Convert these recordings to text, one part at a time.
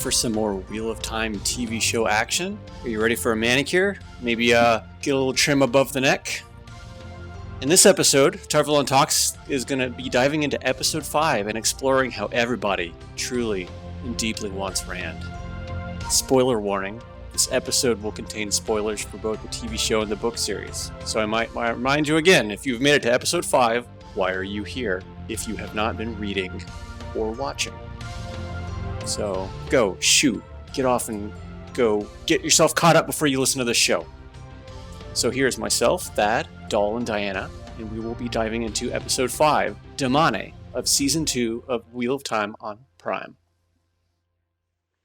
for some more Wheel of Time TV show action? Are you ready for a manicure? Maybe get a little trim above the neck? In this episode, TarValon Talks is going to be diving into episode 5 and exploring how everybody truly and deeply wants Rand. Spoiler warning, this episode will contain spoilers for both the TV show and the book series. So I might remind you again, if you've made it to episode 5, why are you here if you have not been reading or watching? So go, shoot, get off and go get yourself caught up before you listen to this show. So here's myself, Thad, Doll, and Dianna, and we will be diving into episode 5, Damane, of season 2 of Wheel of Time on Prime.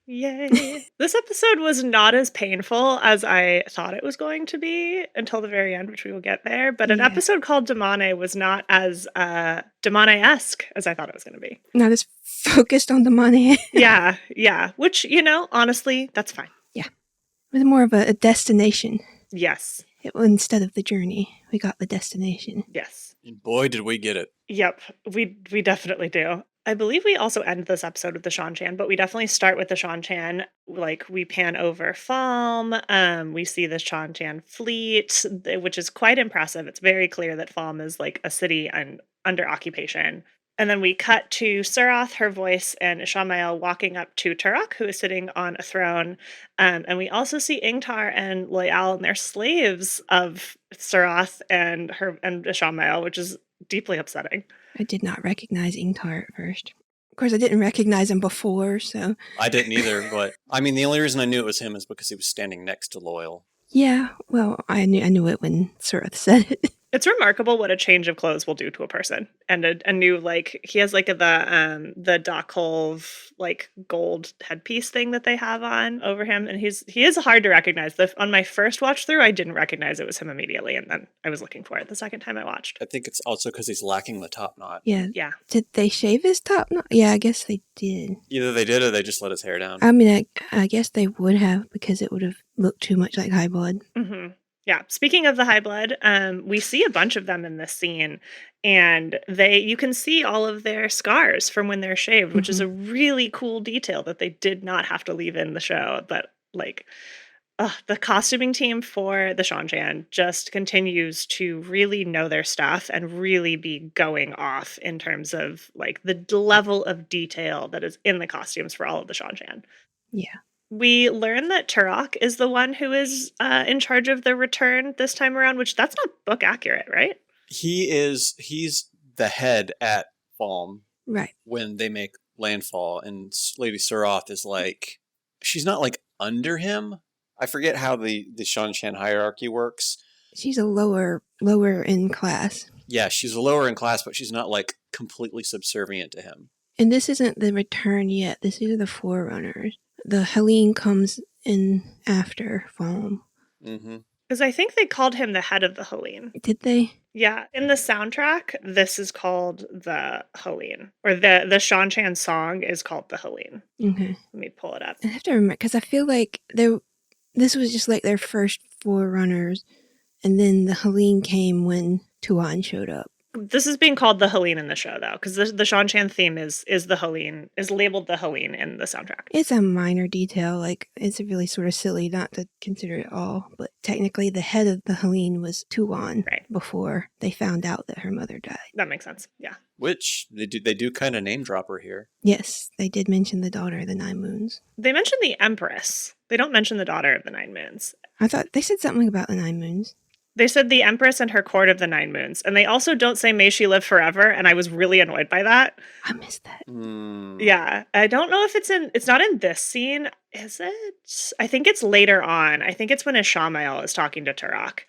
Yay. This episode was not as painful as I thought it was going to be until the very end, which we will get there. But an episode called Damane was not as Damane-esque as I thought it was going to be. Not as focused on Damane. Yeah. Which, honestly, that's fine. Yeah. It was more of a destination. Yes. Instead of the journey, we got the destination. Yes. And boy, did we get it. Yep, we definitely do. I believe we also end this episode with the Shan-Chan, but we definitely start with the Shan-Chan. Like, we pan over Falm. We see the Shan-Chan fleet, which is quite impressive. It's very clear that Falm is like a city under occupation. And then we cut to Surath, her voice, and Ishamael walking up to Turok, who is sitting on a throne. And we also see Ingtar and Loyal, and they're slaves of Surath and Ishamael, which is deeply upsetting. I did not recognize Ingtar at first. Of course, I didn't recognize him before, so... I didn't either, but... I mean, the only reason I knew it was him is because he was standing next to Loyal. Yeah, well, I knew it when Surath said it. It's remarkable what a change of clothes will do to a person. And a new, he has, the Dockholv, gold headpiece thing that they have on over him. And he is hard to recognize. On my first watch through, I didn't recognize it was him immediately. And then I was looking for it the second time I watched. I think it's also because he's lacking the top knot. Yeah. Yeah. Did they shave his top knot? Yeah, I guess they did. Either they did or they just let his hair down. I mean, I guess they would have, because it would have looked too much like High Blood. Mm-hmm. Yeah. Speaking of the High Blood, we see a bunch of them in this scene, and you can see all of their scars from when they're shaved, which is a really cool detail that they did not have to leave in the show. But the costuming team for the Shan-Chan just continues to really know their stuff and really be going off in terms of the level of detail that is in the costumes for all of the Shan-Chan. Yeah. We learn that Turok is the one who is in charge of the return this time around, which that's not book accurate, right? He's the head at Falm. Right. When they make landfall, and Lady Surath is she's not under him. I forget how the Shan-Chan hierarchy works. She's a lower in class. Yeah, she's a lower in class, but she's not completely subservient to him. And this isn't the return yet. This is the Forerunners. The Helene comes in after Falm. Mm-hmm. Because I think they called him the head of the Helene. Did they? Yeah. In the soundtrack, this is called the Helene. Or the Shan-Chan song is called the Helene. Okay. Let me pull it up. I have to remember, because I feel like this was just their first Forerunners, and then the Helene came when Tuan showed up. This is being called the Helene in the show, though, because the Shan-Chan theme is the Helene, is labeled the Helene in the soundtrack. It's a minor detail, it's really sort of silly not to consider it all, but technically the head of the Helene was Tuan before they found out that her mother died. That makes sense, yeah. Which, they do kind of name drop her here. Yes, they did mention the daughter of the 9 moons. They mentioned the Empress. They don't mention the daughter of the 9 moons. I thought they said something about the 9 moons. They said the Empress and her court of the 9 moons. And they also don't say, may she live forever. And I was really annoyed by that. I missed that. Yeah. I don't know if it's not in this scene. Is it? I think it's later on. I think it's when Ishamael is talking to Turok.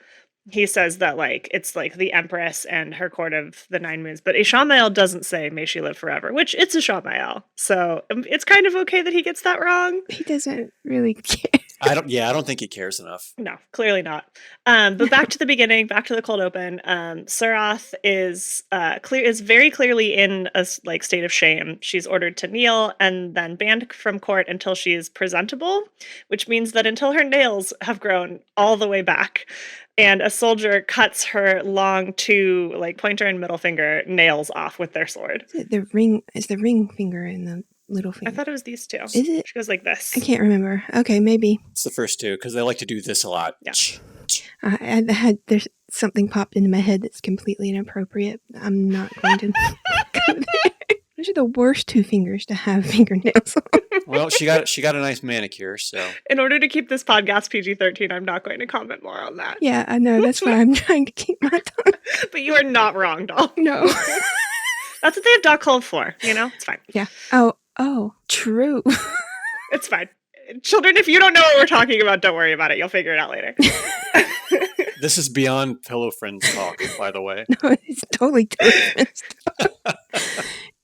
He says that it's the Empress and her court of the 9 moons. But Ishamael doesn't say, may she live forever, which it's Ishamael. So it's kind of okay that he gets that wrong. He doesn't really care. I don't think he cares enough. No, clearly not. But back to the beginning, back to the cold open. Surath is very clearly in a state of shame. She's ordered to kneel and then banned from court until she is presentable, which means that until her nails have grown all the way back. And a soldier cuts her long two pointer and middle finger nails off with their sword. It's the ring finger and the little I finger. thought it was these two. Is it? She goes like this. I can't remember. Okay, maybe. It's the first two because they like to do this a lot. Yeah. There's something popped into my head that's completely inappropriate. I'm not going to go there. Those are the worst two fingers to have fingernails on. Well, she got a nice manicure, so. In order to keep this podcast PG-13, I'm not going to comment more on that. Yeah, I know. That's why I'm trying to keep my tongue. But you are not wrong, doll. No. That's what they have doc hold for, you know? It's fine. Yeah. Oh, true. It's fine. Children, if you don't know what we're talking about, don't worry about it. You'll figure it out later. This is beyond Pillow Friends talk, by the way. No, it's totally different.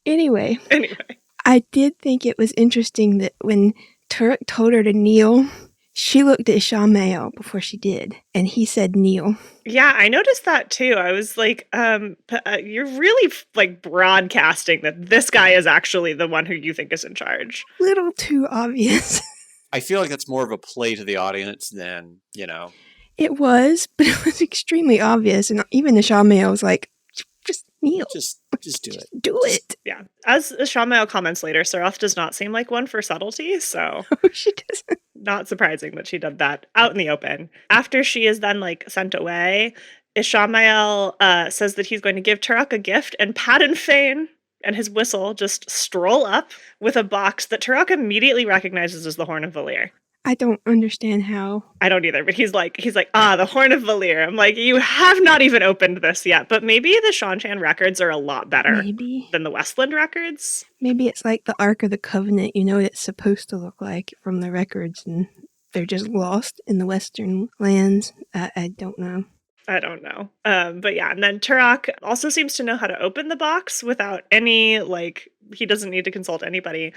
Anyway, I did think it was interesting that when Turk told her to kneel, she looked at Shamael before she did, and he said kneel. Yeah, I noticed that too. I was like, you're really like broadcasting that this guy is actually the one who you think is in charge. Little too obvious. I feel like that's more of a play to the audience than, It was, but it was extremely obvious, and even the Shamael was like, just kneel. Just do it. Do it. Yeah. As Shamael comments later, Saroth does not seem like one for subtlety, so She doesn't. Not surprising that she did that out in the open. After she is then sent away, Ishamael says that he's going to give Turok a gift, and Padden Fane and his whistle just stroll up with a box that Turok immediately recognizes as the Horn of Valir. I don't understand how. I don't either, but he's like, the Horn of Valir. I'm like, you have not even opened this yet, but maybe the Seanchan records are a lot better than the Westland records. Maybe it's like the Ark of the Covenant, you know what it's supposed to look like from the records, and they're just lost in the Western lands. I don't know. I don't know. But yeah, and then Turok also seems to know how to open the box without any, he doesn't need to consult anybody.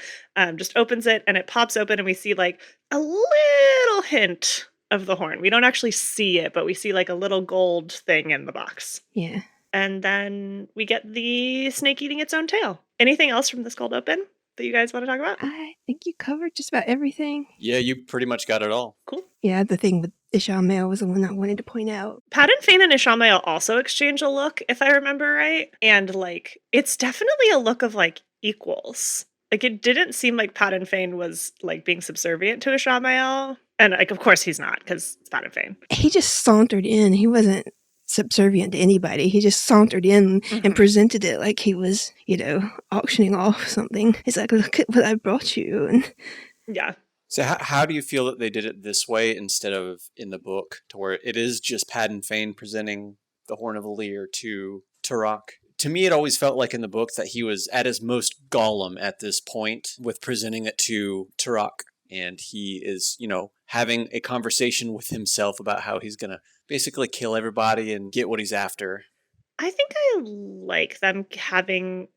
Just opens it and it pops open and we see a little hint of the horn. We don't actually see it, but we see a little gold thing in the box. Yeah. And then we get the snake eating its own tail. Anything else from this cold open that you guys want to talk about? I think you covered just about everything. Yeah, you pretty much got it all. Cool. Yeah, the thing with Ishamael was the one I wanted to point out. Padden Fane and Ishamael also exchange a look, if I remember right. And it's definitely a look of equals. It didn't seem like Padden Fane was being subservient to Ishamael. And of course he's not, because it's Padden Fane. He just sauntered in. He wasn't subservient to anybody. He just sauntered in and presented it like he was, auctioning off something. He's like, look at what I brought you. And yeah. So how do you feel that they did it this way instead of in the book, to where it is just Padden Fane presenting the Horn of Valir to Turok? To me, it always felt like in the book that he was at his most Gollum at this point with presenting it to Turok. And he is, having a conversation with himself about how he's going to basically kill everybody and get what he's after. I think I like them having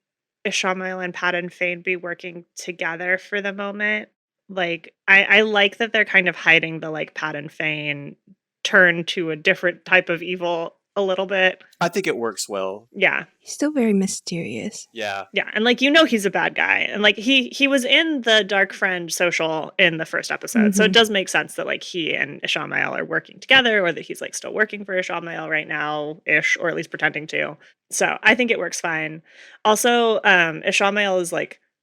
Ishamael and Padden Fane be working together for the moment. I like that they're kind of hiding the Padden Fane turn to a different type of evil a little bit. I think it works well. Yeah. He's still very mysterious. Yeah. Yeah. And he's a bad guy. And he was in the Dark Friend social in the first episode. So it does make sense that he and Ishamael are working together, or that he's still working for Ishamael right now-ish, or at least pretending to. So I think it works fine. Also, Ishamael is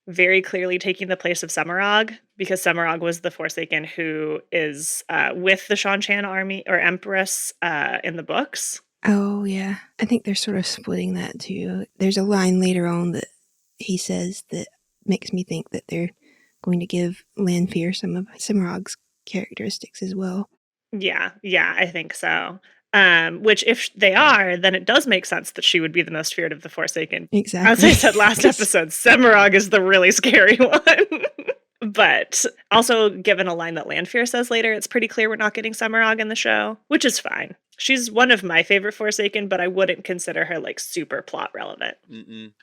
very clearly taking the place of Semirhage, because Semirhage was the Forsaken who is with the Seanchan army or Empress in the books. Oh, yeah. I think they're sort of splitting that too. There's a line later on that he says that makes me think that they're going to give Lanfear some of Semirhage's characteristics as well. Yeah, I think so. Which, if they are, then it does make sense that she would be the most feared of the Forsaken. Exactly. As I said last episode, Semirhage is the really scary one. But also, given a line that Lanfear says later, it's pretty clear we're not getting Semirhage in the show, which is fine. She's one of my favorite Forsaken, but I wouldn't consider her super plot relevant.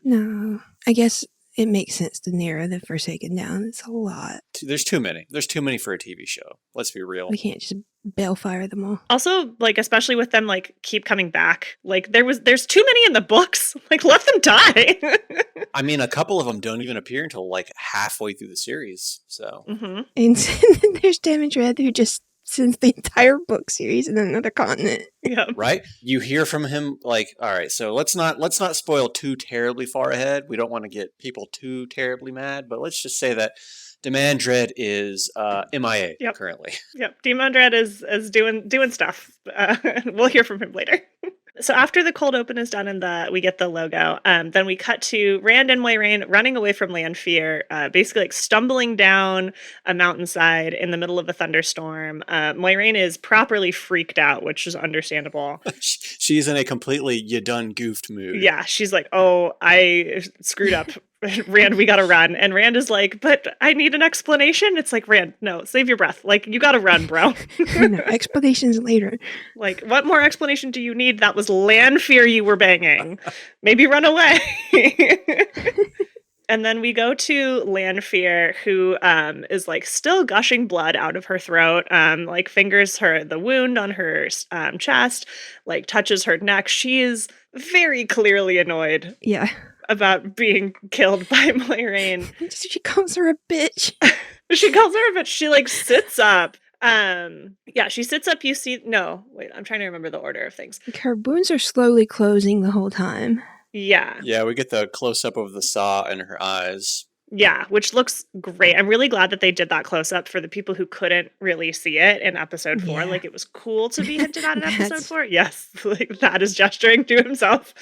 No, I guess it makes sense to narrow the Forsaken down. It's a lot. There's too many. There's too many for a TV show. Let's be real. We can't just balefire them all. Also, especially with them keep coming back. There's too many in the books. Let them die. I mean, a couple of them don't even appear until halfway through the series. So And there's Damage Red who just since the entire book series in another continent. Yeah. Right? You hear from him like, all right, so let's not spoil too terribly far ahead. We don't want to get people too terribly mad, but let's just say that Demand Dread is MIA currently. Yep. Demon Dread is doing stuff. We'll hear from him later. So after the cold open is done and we get the logo, then we cut to Rand and Moiraine running away from Lanfear, basically like stumbling down a mountainside in the middle of a thunderstorm. Moiraine is properly freaked out, which is understandable. She's in a completely you done goofed mood. Yeah, she's like, oh, I screwed up. Rand, we gotta run. And Rand is like, but I need an explanation. It's like, Rand, no, save your breath. Like, you gotta run, bro. No, explanations later. Like, what more explanation do you need? That was Lanfear you were banging. Maybe run away. And then we go to Lanfear, who is like still gushing blood out of her throat, like fingers the wound on her chest, like touches her neck. She is very clearly annoyed. Yeah. About being killed by Moiraine. She calls her a bitch. She calls her a bitch. She like sits up. Yeah, she sits up. You see, no, wait, I'm trying to remember the order of things. Like her wounds are slowly closing the whole time. Yeah. Yeah, we get the close up of the saw in her eyes. Yeah, which looks great. I'm really glad that they did that close up for the people who couldn't really see it in episode 4. Yeah. Like, it was cool to be hinted at in episode 4. Yes, like that is gesturing to himself.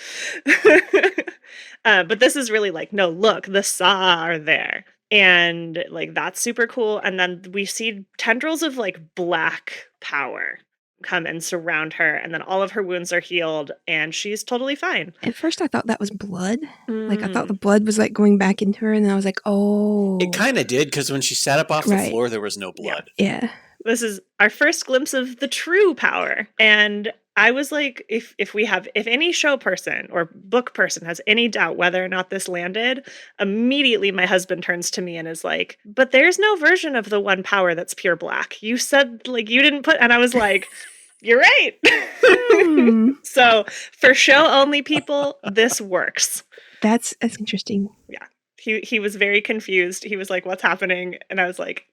But this is really like, no, look, the saw are there. And like, that's super cool. And then we see tendrils of like black power come and surround her, and then all of her wounds are healed and she's totally fine. At first I thought that was blood. Like I thought the blood was like going back into her, and then I was like, oh. It kind of did, because when she sat up off the floor, there was no blood. Yeah. This is our first glimpse of the true power. And I was like, if any show person or book person has any doubt whether or not this landed, immediately my husband turns to me and is like, but there's no version of the one power that's pure black. You said like you didn't put, and I was like, you're right. So for show only people, this works. That's interesting. Yeah. He was very confused. He was like, what's happening? And I was like,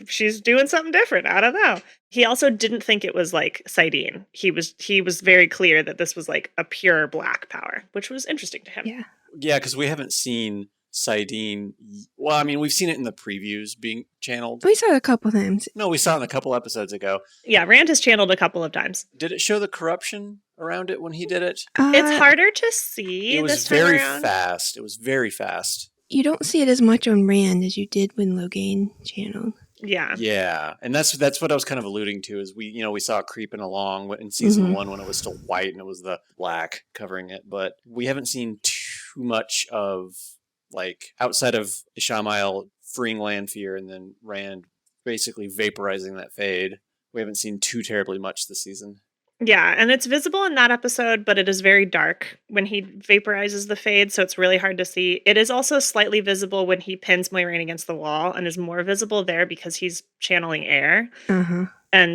she's doing something different. I don't know. He also didn't think it was like Sidene. He was very clear that this was like a pure black power, which was interesting to him. Yeah. Yeah, because we haven't seen Sidene. Well, I mean, we've seen it in the previews being channeled. We saw it a couple times. No, we saw it a couple episodes ago. Yeah, Rand has channeled a couple of times. Did it show the corruption around it when he did it? It's harder to see. It was very fast. It was very fast. You don't see it as much on Rand as you did when Logain channeled. Yeah. Yeah. And that's what I was kind of alluding to, is we saw it creeping along in season 1 when it was still white and it was the black covering it. But we haven't seen too much of, like, outside of Ishamael freeing Lanfear and then Rand basically vaporizing that fade. We haven't seen too terribly much this season. Yeah, and it's visible in that episode, but it is very dark when he vaporizes the fade, so it's really hard to see. It is also slightly visible when he pins Moiraine against the wall, and is more visible there because he's channeling air. Uh-huh. And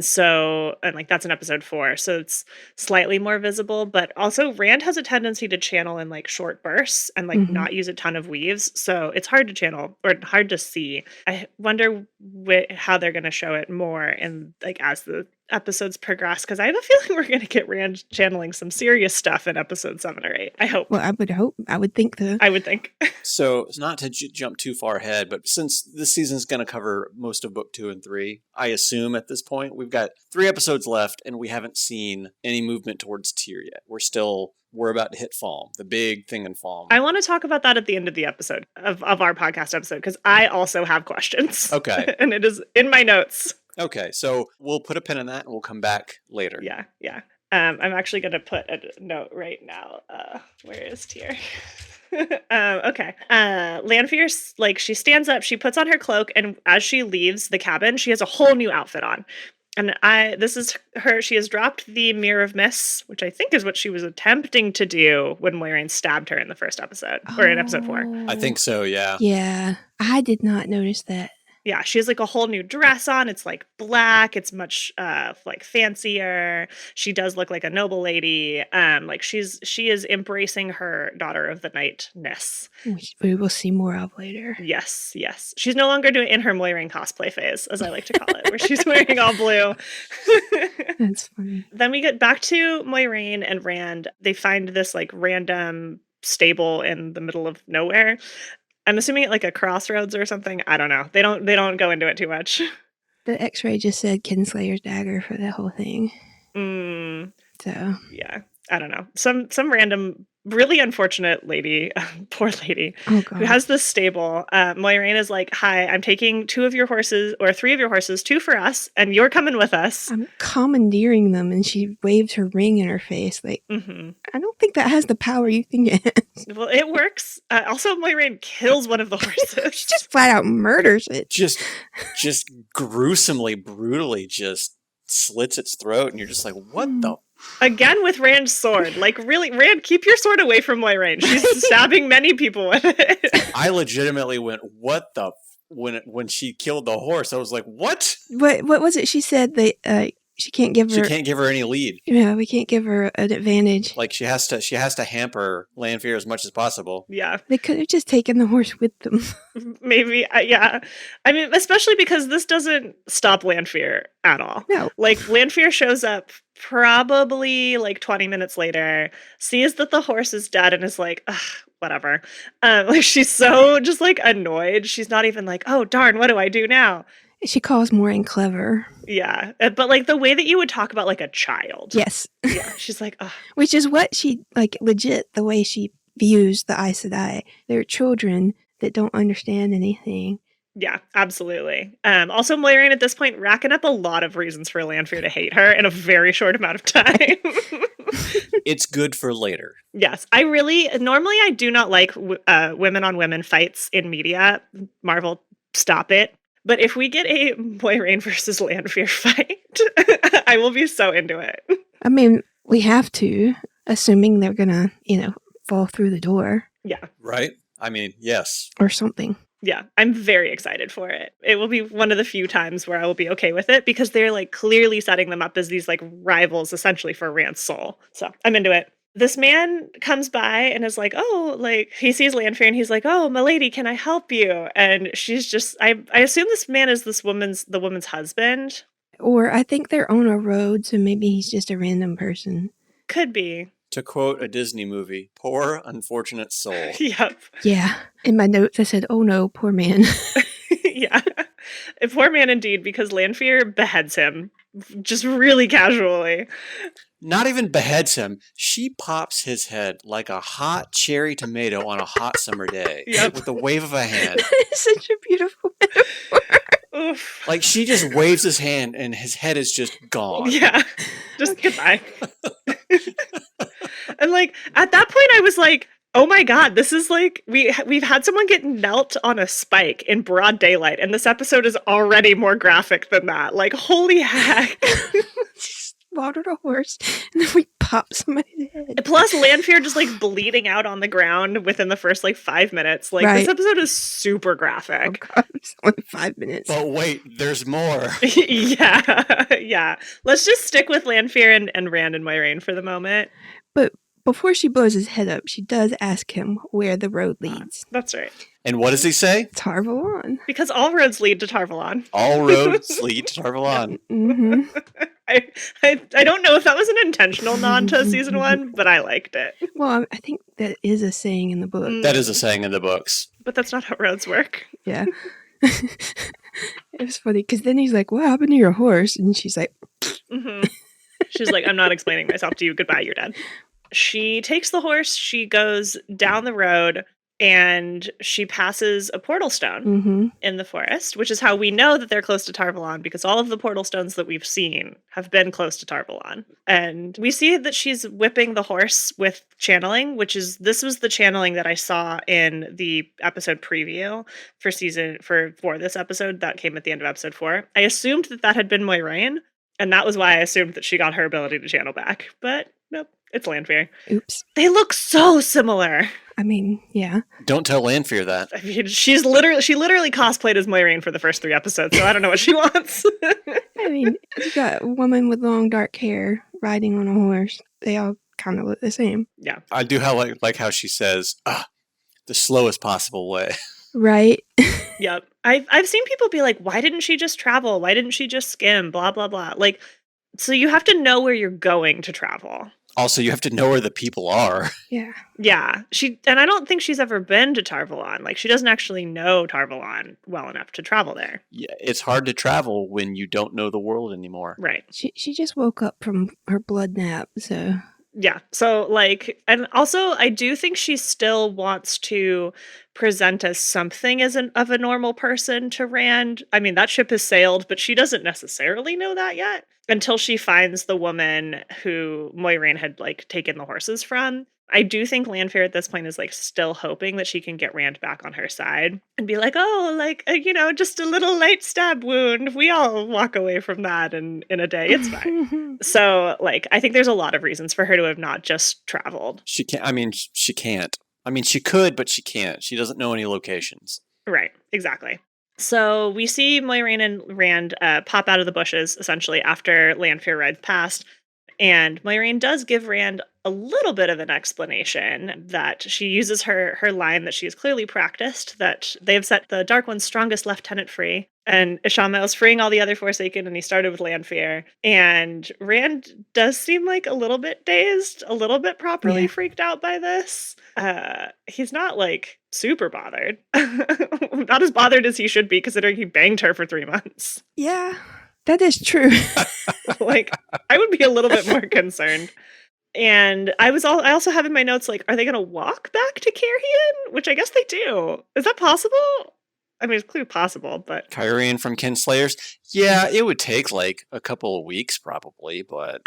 like that's in episode 4, so it's slightly more visible, but also Rand has a tendency to channel in like short bursts and like not use a ton of weaves, so it's hard to channel or hard to see. I wonder how they're going to show it more and like as the episodes progress, because I have a feeling we're going to get Rand channeling some serious stuff in episode 7 or 8. I hope. Well, I would think though. I would think. So, not to jump too far ahead, but since this season's going to cover most of book 2 and 3, I assume at this point we've got 3 episodes left and we haven't seen any movement towards Tyr yet. We're about to hit Falm, the big thing in Falm. I want to talk about that at the end of the episode, of our podcast episode, because I also have questions. Okay. And it is in my notes. Okay, so we'll put a pin in that and we'll come back later. Yeah. I'm actually going to put a note right now. Where is Tyr? Okay. Lanfear, like, she stands up, she puts on her cloak, and as she leaves the cabin, she has a whole new outfit on. And this is her. She has dropped the Mirror of Mists, which I think is what she was attempting to do when Moiraine stabbed her in the first episode, or in episode 4. I think so, yeah. Yeah, I did not notice that. Yeah, she has like a whole new dress on. It's like black. It's much like fancier. She does look like a noble lady. Like she is embracing her daughter of the nightness. Which we will see more of later. Yes, yes. She's no longer doing in her Moiraine cosplay phase, as I like to call it, where she's wearing all blue. That's funny. Then we get back to Moiraine and Rand. They find this like random stable in the middle of nowhere. I'm assuming at like a crossroads or something. I don't know. They don't go into it too much. The X-ray just said Kinslayer's dagger for that whole thing. So Yeah, I don't know. Some random, really unfortunate lady, poor lady, oh god, who has this stable. Moiraine is like, "Hi, I'm taking 2 of your horses, or 3 of your horses, 2 for us, and you're coming with us." I'm commandeering them, and she waves her ring in her face. Like, I don't think that has the power you think it has. Well, it works. Also, Moiraine kills one of the horses. She just flat out murders it. Just gruesomely, brutally, just slits its throat, and you're just like, what the? Again with Rand's sword. Like, really, Rand, keep your sword away from Moiraine. She's stabbing many people with it. I legitimately went, what the? When she killed the horse, I was like, what? What was it? She said that she can't give her. She can't give her any lead. Yeah, we can't give her an advantage. Like she has to hamper Lanfear as much as possible. Yeah. They could have just taken the horse with them. Maybe, yeah. I mean, especially because this doesn't stop Lanfear at all. No. Like, Lanfear shows up probably like 20 minutes later, sees that the horse is dead, and is like, ugh, whatever. Like, she's so just like annoyed. She's not even like, oh, darn, what do I do now? She calls Moiraine clever. Yeah. But like the way that you would talk about like a child. Yes. Yeah. She's like, ugh. Which is what she, like, legit, the way she views the Aes Sedai. They're children that don't understand anything. Yeah, absolutely. Also, Moiraine at this point racking up a lot of reasons for Lanfear to hate her in a very short amount of time. It's good for later. Yes, normally I do not like women on women fights in media. Marvel, stop it. But if we get a Moiraine versus Lanfear fight, I will be so into it. I mean, we have to, assuming they're gonna, fall through the door. Yeah. Right? I mean, yes. Or something. Yeah, I'm very excited for it. It will be one of the few times where I will be okay with it because they're like clearly setting them up as these like rivals essentially for Rand's soul. So I'm into it. This man comes by and is like, oh, like he sees Lanfear and he's like, oh, milady, can I help you? And she's just, I assume this man is the woman's husband. Or I think they're on a road, so maybe he's just a random person. Could be. To quote a Disney movie, poor unfortunate soul. Yep. Yeah. In my notes, I said, oh no, poor man. Yeah. A poor man indeed, because Lanfear beheads him just really casually. Not even beheads him. She pops his head like a hot cherry tomato on a hot summer day. Yep. With a wave of a hand. That is such a beautiful metaphor. Oof. Like she just waves his hand and his head is just gone. Yeah. Just goodbye. And like at that point I was like, oh my god, this is like we've had someone get knelt on a spike in broad daylight, and this episode is already more graphic than that. Like, holy heck. Slaughtered a horse, and then we pop somebody's head. Plus, Lanfear just like bleeding out on the ground within the first like 5 minutes. Like, Right. This episode is super graphic. Oh god, it's only 5 minutes. But wait, there's more. Yeah. Let's just stick with Lanfear and Rand and Moiraine for the moment. But before she blows his head up, she does ask him where the road leads. That's right. And what does he say? TarValon. Because all roads lead to TarValon. All roads lead to TarValon. Mm-hmm. I don't know if that was an intentional nod to season 1, but I liked it. Well, I think that is a saying in the book. That is a saying in the books. But that's not how roads work. Yeah. It was funny because then he's like, what happened to your horse? And she's like, Mm-hmm. She's like, I'm not explaining myself to you. Goodbye, you're dead. She takes the horse, she goes down the road, and she passes a portal stone mm-hmm. in the forest, which is how we know that they're close to TarValon, because all of the portal stones that we've seen have been close to TarValon. And we see that she's whipping the horse with channeling, this was the channeling that I saw in the episode preview for this episode that came at the end of episode 4. I assumed that had been Moiraine, and that was why I assumed that she got her ability to channel back. But nope, It's Lanfear. Oops. They look so similar. I mean, yeah. Don't tell Lanfear that. I mean, she literally cosplayed as Moiraine for the first 3 episodes, so I don't know what she wants. I mean, you got a woman with long dark hair riding on a horse. They all kind of look the same. Yeah. I do like how she says, the slowest possible way. Right? Yep. I've seen people be like, why didn't she just travel? Why didn't she just skim? Blah, blah, blah. Like, so you have to know where you're going to travel. Also, you have to know where the people are. Yeah. Yeah. And I don't think she's ever been to TarValon. Like, she doesn't actually know TarValon well enough to travel there. Yeah, it's hard to travel when you don't know the world anymore. Right. She just woke up from her blood nap, so... Yeah. So, like, and also I do think she still wants to present as something of a normal person to Rand. I mean, that ship has sailed, but she doesn't necessarily know that yet until she finds the woman who Moiraine had, like, taken the horses from. I do think Lanfear at this point is, like, still hoping that she can get Rand back on her side and be like, oh, like, just a little light stab wound. We all walk away from that in a day. It's fine. So, like, I think there's a lot of reasons for her to have not just traveled. She can't. I mean, she can't. I mean, she could, but she can't. She doesn't know any locations. Right. Exactly. So we see Moiraine and Rand pop out of the bushes, essentially, after Lanfear rides past. And Moiraine does give Rand a little bit of an explanation that she uses her line that she has clearly practiced, that they have set the Dark One's strongest lieutenant free. And Ishamael's freeing all the other Forsaken, and he started with Lanfear. And Rand does seem like a little bit dazed, a little bit properly freaked out by this. He's not, like, super bothered. Not as bothered as he should be, considering he banged her for 3 months. Yeah, that is true. Like, I would be a little bit more concerned. And I also have in my notes, like, are they going to walk back to Carrion? Which I guess they do. Is that possible? I mean, it's clearly possible, but... Kyrian from Kinslayers? Yeah, it would take, like, a couple of weeks, probably, but...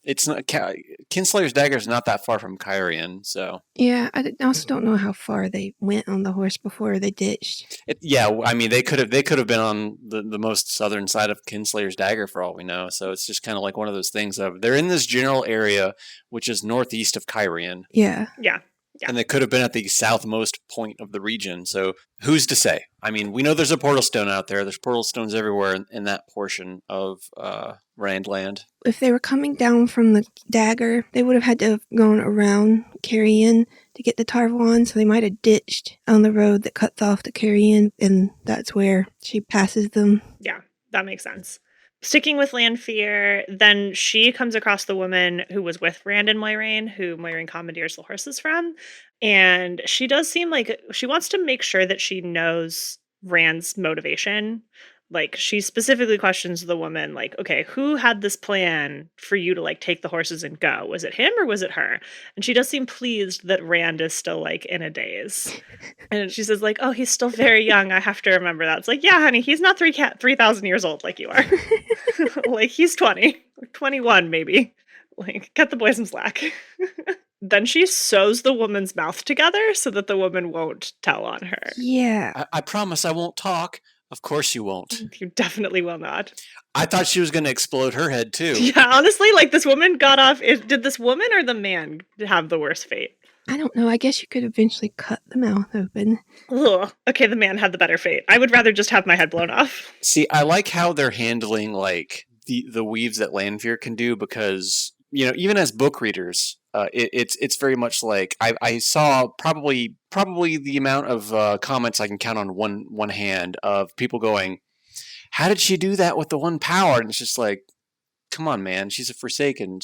It's not... Kinslayer's dagger is not that far from Kyrian, so... Yeah, I also don't know how far they went on the horse before they ditched. I mean, they could have been on the most southern side of Kinslayer's dagger, for all we know, so it's just kind of like one of those things of... They're in this general area, which is northeast of Kyrian. Yeah. Yeah. Yeah. And they could have been at the southmost point of the region. So who's to say? I mean, we know there's a portal stone out there. There's portal stones everywhere in that portion of Randland. If they were coming down from the dagger, they would have had to have gone around Carrion to get to TarValon, so they might have ditched on the road that cuts off to Carrion, and that's where she passes them. Yeah, that makes sense. Sticking with Lanfear, then she comes across the woman who was with Rand and Moiraine, who Moiraine commandeers the horses from. And she does seem like she wants to make sure that she knows Rand's motivation. Like, she specifically questions the woman, like, okay, who had this plan for you to, like, take the horses and go? Was it him or was it her? And she does seem pleased that Rand is still, like, in a daze. And she says, like, oh, he's still very young. I have to remember that. It's like, yeah, honey, he's not 3,000 years old like you are. Like, he's 20, or 21 maybe. Like, cut the boy some slack. Then she sews the woman's mouth together so that the woman won't tell on her. Yeah. I promise I won't talk. Of course you won't. You definitely will not. I thought she was going to explode her head, too. Yeah, honestly, like, this woman got off... Did this woman or the man have the worst fate? I don't know. I guess you could eventually cut the mouth open. Ugh. Okay, the man had the better fate. I would rather just have my head blown off. See, I like how they're handling, like, the weaves that Lanfear can do, because, you know, even as book readers... it's very much like I saw probably the amount of comments I can count on one hand of people going, how did she do that with the one power? And it's just like, come on, man, she's a Forsaken.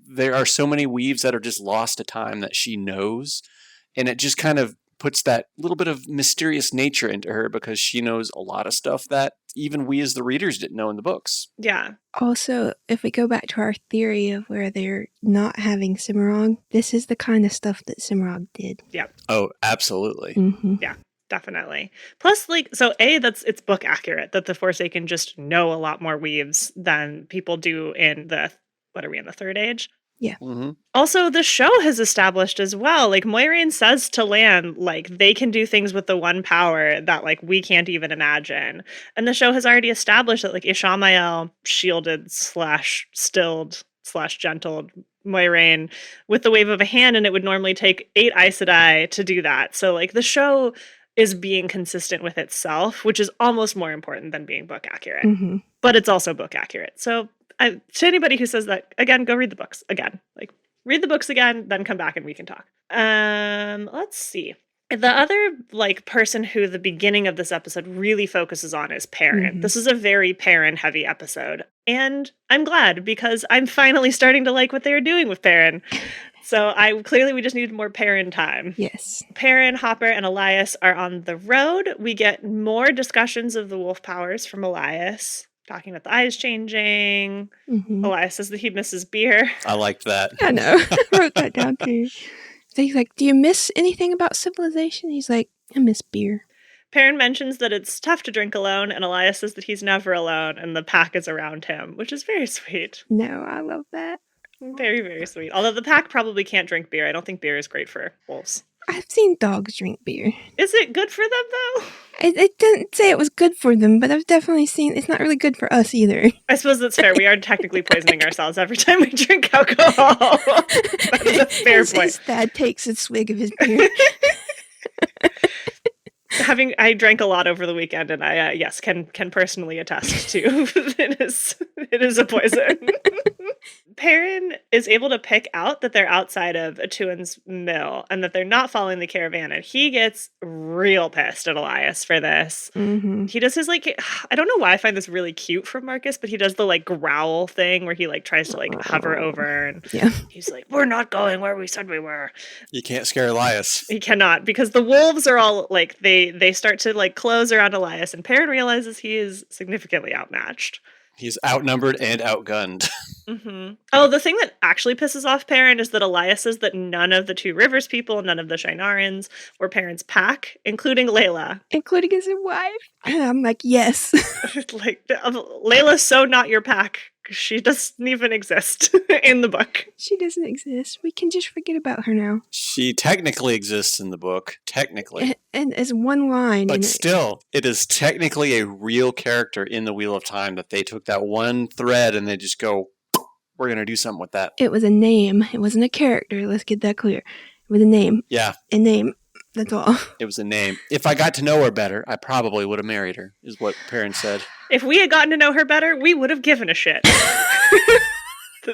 There are so many weaves that are just lost to time that she knows, and it just kind of puts that little bit of mysterious nature into her because she knows a lot of stuff that even we as the readers didn't know in the books. Yeah. Also, if we go back to our theory of where they're not having Cimarron, this is the kind of stuff that Cimarron did. Yeah. Oh, absolutely. Mm-hmm. Yeah, definitely. Plus, like, so it's book accurate that the Forsaken just know a lot more weaves than people do in the, what are we in the Third Age? Yeah. Mm-hmm. Also, the show has established as well, like, Moiraine says to Lan, like, they can do things with the one power that, like, we can't even imagine. And the show has already established that, like, Ishamael shielded / stilled / gentled Moiraine with the wave of a hand, and it would normally take 8 Aes Sedai to do that. So, like, the show is being consistent with itself, which is almost more important than being book accurate. Mm-hmm. But it's also book accurate. So, to anybody who says that, again, go read the books again. Like, read the books again, then come back and we can talk. Let's see. The other, like, person who the beginning of this episode really focuses on is Perrin. Mhm. This is a very Perrin-heavy episode. And I'm glad, because I'm finally starting to like what they were doing with Perrin. So clearly we just needed more Perrin time. Yes. Perrin, Hopper, and Elias are on the road. We get more discussions of the wolf powers from Elias, talking about the eyes changing. Mm-hmm. Elias says that he misses beer. I liked that. I know. I wrote that down too. So he's like, do you miss anything about civilization? He's like, I miss beer. Perrin mentions that it's tough to drink alone, and Elias says that he's never alone, and the pack is around him, which is very sweet. No, I love that. Very, very sweet. Although the pack probably can't drink beer. I don't think beer is great for wolves. I've seen dogs drink beer. Is it good for them, though? It didn't say it was good for them, but I've definitely seen it's not really good for us either. I suppose that's fair. We are technically poisoning ourselves every time we drink alcohol. That is a fair point. His dad takes a swig of his beer. I drank a lot over the weekend, and I yes can personally attest to it is a poison. Perrin is able to pick out that they're outside of Atuan's mill and that they're not following the caravan, and he gets real pissed at Elias for this. Mm-hmm. He does his, like, I don't know why I find this really cute from Marcus, but he does the, like, growl thing where he, like, tries to, like, hover over, and he's like, we're not going where we said we were. You can't scare Elias. He cannot, because the wolves are all, like, they start to, like, close around Elias, and Perrin realizes he is significantly outmatched. He's outnumbered and outgunned. Mm-hmm. Oh, the thing that actually pisses off Perrin is that Elias says that none of the Two Rivers people, none of the Shinarans, were Perrin's pack, including Layla. Including his wife. And I'm like, yes. Like, Layla's so not your pack. She doesn't even exist in the book. She doesn't exist. We can just forget about her now. She technically exists in the book. Technically. And as one line. But still, it is technically a real character in the Wheel of Time that they took that one thread and they just go, we're going to do something with that. It was a name. It wasn't a character. Let's get that clear. It was a name. Yeah. A name. That's all. It was a name. If I got to know her better, I probably would have married her, is what Perrin said. If we had gotten to know her better, we would have given a shit.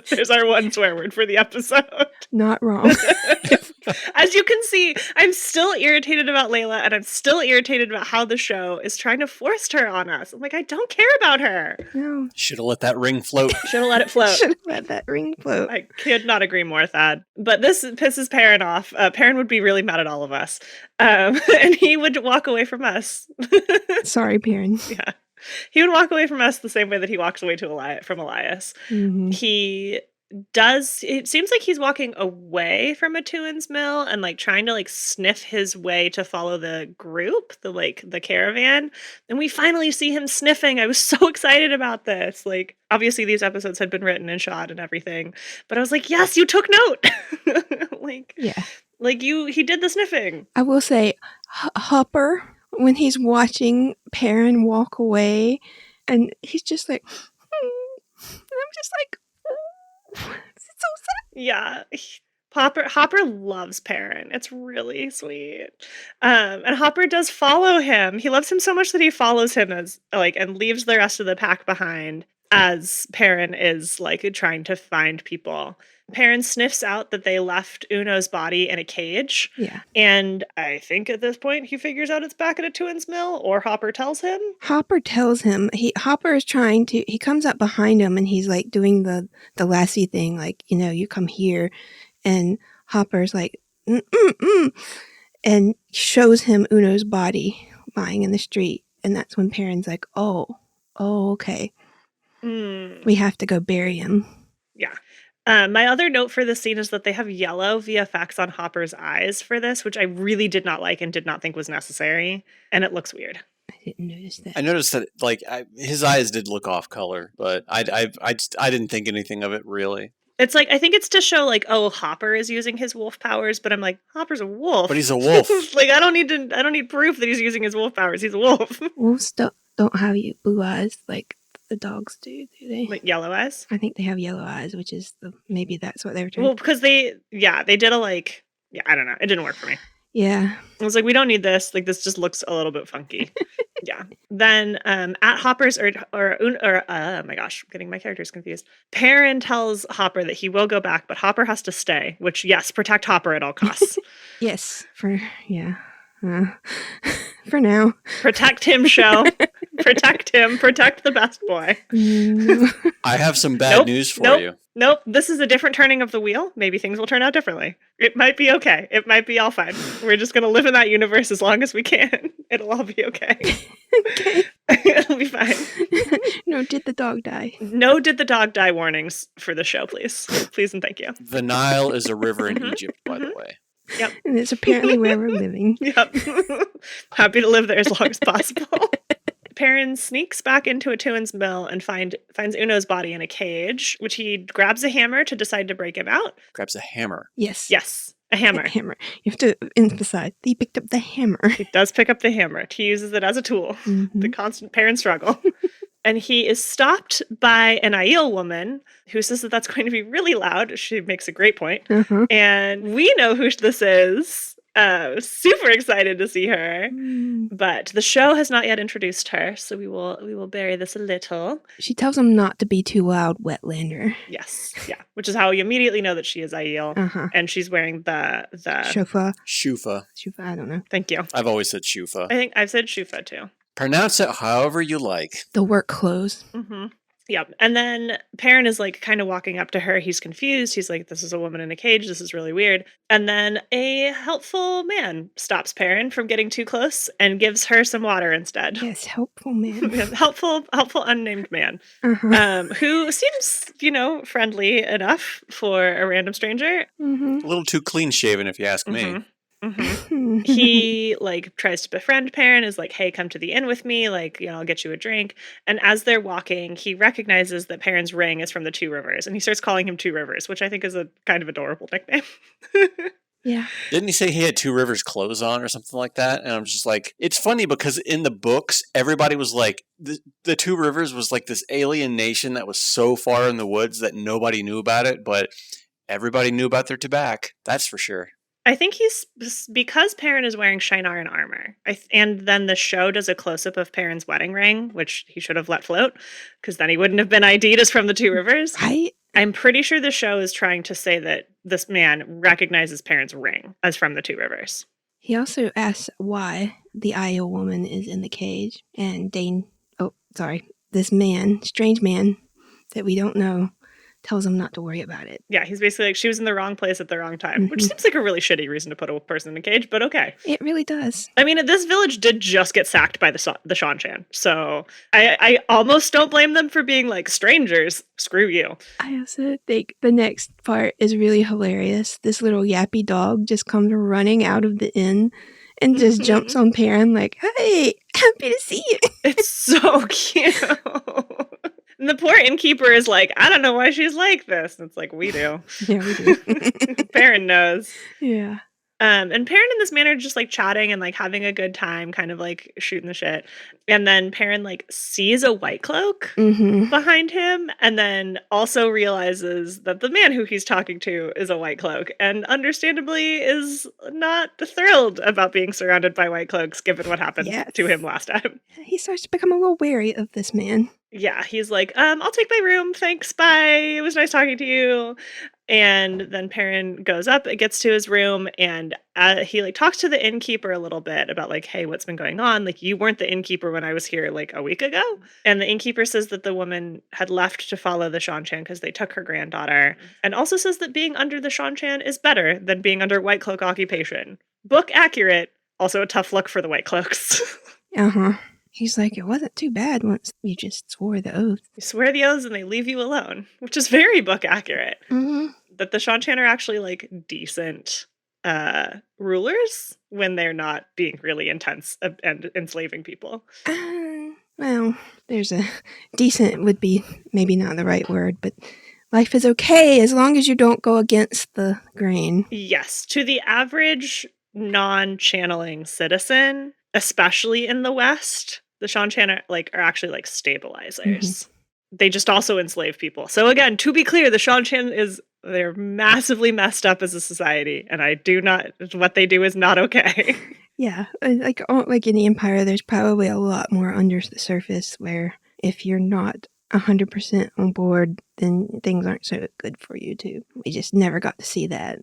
There's our one swear word for the episode. Not wrong. As you can see, I'm still irritated about Layla, and I'm still irritated about how the show is trying to force her on us. I'm like, I don't care about her. No. Should have let that ring float. Should have let it float. Should have let that ring float. I could not agree more, Thad. But this pisses Perrin off. Perrin would be really mad at all of us. And he would walk away from us. Sorry, Perrin. Yeah. He would walk away from us the same way that he walks away from Elias. Mm-hmm. It seems like he's walking away from Atuan's mill and, like, trying to, like, sniff his way to follow the group, the caravan. And we finally see him sniffing. I was so excited about this. Like, obviously these episodes had been written and shot and everything, but I was like, yes, you took note. He did the sniffing. I will say, Hopper, when he's watching Perrin walk away, and he's just like, and I'm just like, it's so sad. Yeah. Hopper loves Perrin. It's really sweet. And Hopper does follow him. He loves him so much that he follows him and leaves the rest of the pack behind as Perrin is, like, trying to find people. Perrin sniffs out that they left Uno's body in a cage. Yeah. And I think at this point he figures out it's back at Atuan's mill, or Hopper tells him. Hopper tells him. Hopper is trying to, he comes up behind him and he's, like, doing the Lassie thing, like, you come here. And Hopper's like, and shows him Uno's body lying in the street. And that's when Perrin's like, oh, okay. We have to go bury him. Yeah. My other note for this scene is that they have yellow VFX on Hopper's eyes for this, which I really did not like and did not think was necessary. And it looks weird. I didn't notice that. I noticed that, like, his eyes did look off color, but I didn't think anything of it, really. It's like, I think it's to show, like, oh, Hopper is using his wolf powers, but I'm like, Hopper's a wolf. But he's a wolf. Like, I don't need proof that he's using his wolf powers. He's a wolf. Wolves don't have blue eyes like the dogs do they? Like yellow eyes. I think they have yellow eyes, which is maybe that's what they were trying. Well, because they did I don't know. It didn't work for me. Yeah. I was like, we don't need this. Like, this just looks a little bit funky. Yeah. Then at Hopper's oh my gosh, I'm getting my characters confused. Perrin tells Hopper that he will go back, but Hopper has to stay, which, yes, protect Hopper at all costs. Yes. For now. Protect him, show. Protect him. Protect the best boy. I have some bad news for you. Nope. This is a different turning of the wheel. Maybe things will turn out differently. It might be okay. It might be all fine. We're just going to live in that universe as long as we can. It'll all be okay. Okay. It'll be fine. No, did the dog die? No, did the dog die warnings for the show, please. Please and thank you. The Nile is a river in Egypt, by the way. Yep. And it's apparently where we're living. Yep. Happy to live there as long as possible. Perrin sneaks back into Atuan's mill and finds Uno's body in a cage, which he grabs a hammer to decide to break him out. Grabs a hammer. Yes. Yes, a hammer. A hammer. You have to emphasize, he picked up the hammer. He does pick up the hammer. He uses it as a tool. Mm-hmm. The constant Perrin struggle. And he is stopped by an Aiel woman who says that that's going to be really loud. She makes a great point. Uh-huh. And we know who this is. Super excited to see her. But the show has not yet introduced her, so we will bury this a little. She tells him not to be too loud, Wetlander. Yes. Yeah. Which is how you immediately know that she is Aiel. Uh-huh. And she's wearing the Shufa. Shufa. I don't know. Thank you. I've always said Shufa. I think I've said Shufa too. Pronounce it however you like. The work clothes. Mm-hmm. Yep. And then Perrin is like kind of walking up to her. He's confused. He's like, this is a woman in a cage. This is really weird. And then a helpful man stops Perrin from getting too close and gives her some water instead. Yes, helpful man. helpful unnamed man. Uh-huh. Who seems, friendly enough for a random stranger. Mm-hmm. A little too clean shaven, if you ask me. Mm-hmm. Mm-hmm. He tries to befriend Perrin, is like, hey, come to the inn with me, I'll get you a drink. And as they're walking, he recognizes that Perrin's ring is from the Two Rivers, and he starts calling him Two Rivers, which I think is a kind of adorable nickname. Yeah. Didn't he say he had Two Rivers clothes on or something like that? And I'm just like, it's funny because in the books, everybody was like, the Two Rivers was like this alien nation that was so far in the woods that nobody knew about it, but everybody knew about their tobacco. That's for sure. I think because Perrin is wearing Shienaran armor, and then the show does a close-up of Perrin's wedding ring, which he should have let float, because then he wouldn't have been ID'd as from the Two Rivers. I'm pretty sure the show is trying to say that this man recognizes Perrin's ring as from the Two Rivers. He also asks why the Aiel woman is in the cage, and this man, strange man that we don't know, tells him not to worry about it. Yeah, he's basically like, she was in the wrong place at the wrong time, which seems like a really shitty reason to put a person in a cage, but okay. It really does. I mean, this village did just get sacked by the Seanchan, so I almost don't blame them for being like, strangers, screw you. I also think the next part is really hilarious. This little yappy dog just comes running out of the inn and just jumps on Perrin like, hey, happy to see you. It's so cute. And the poor innkeeper is like, I don't know why she's like this. And it's like, we do. Yeah, we do. Perrin knows. Yeah. And Perrin and this man are just chatting and having a good time, kind of shooting the shit. And then Perrin sees a white cloak behind him, and then also realizes that the man who he's talking to is a white cloak, and understandably is not thrilled about being surrounded by white cloaks, given what happened to him last time. He starts to become a little wary of this man. Yeah, he's like, I'll take my room, thanks, bye, it was nice talking to you. And then Perrin goes up, it gets to his room, and he talks to the innkeeper a little bit about hey, what's been going on? You weren't the innkeeper when I was here a week ago. And the innkeeper says that the woman had left to follow the Seanchan because they took her granddaughter, and also says that being under the Seanchan is better than being under white cloak occupation. Book accurate, also a tough look for the white cloaks. Uh-huh. He's like, it wasn't too bad once you just swore the oath. You swear the oaths and they leave you alone, which is very book accurate. Mm-hmm. That the Seanchan are actually decent rulers when they're not being really intense and enslaving people. Well, there's a decent would be maybe not the right word, but life is okay as long as you don't go against the grain. Yes, to the average non-channeling citizen, especially in the West, the Seanchan are actually stabilizers. they just also enslave people. So again, to be clear, the Shan-Chan they're massively messed up as a society, and what they do is not okay. Yeah, like in the Empire, there's probably a lot more under the surface where if you're not 100% on board, then things aren't so good for you too. We just never got to see that.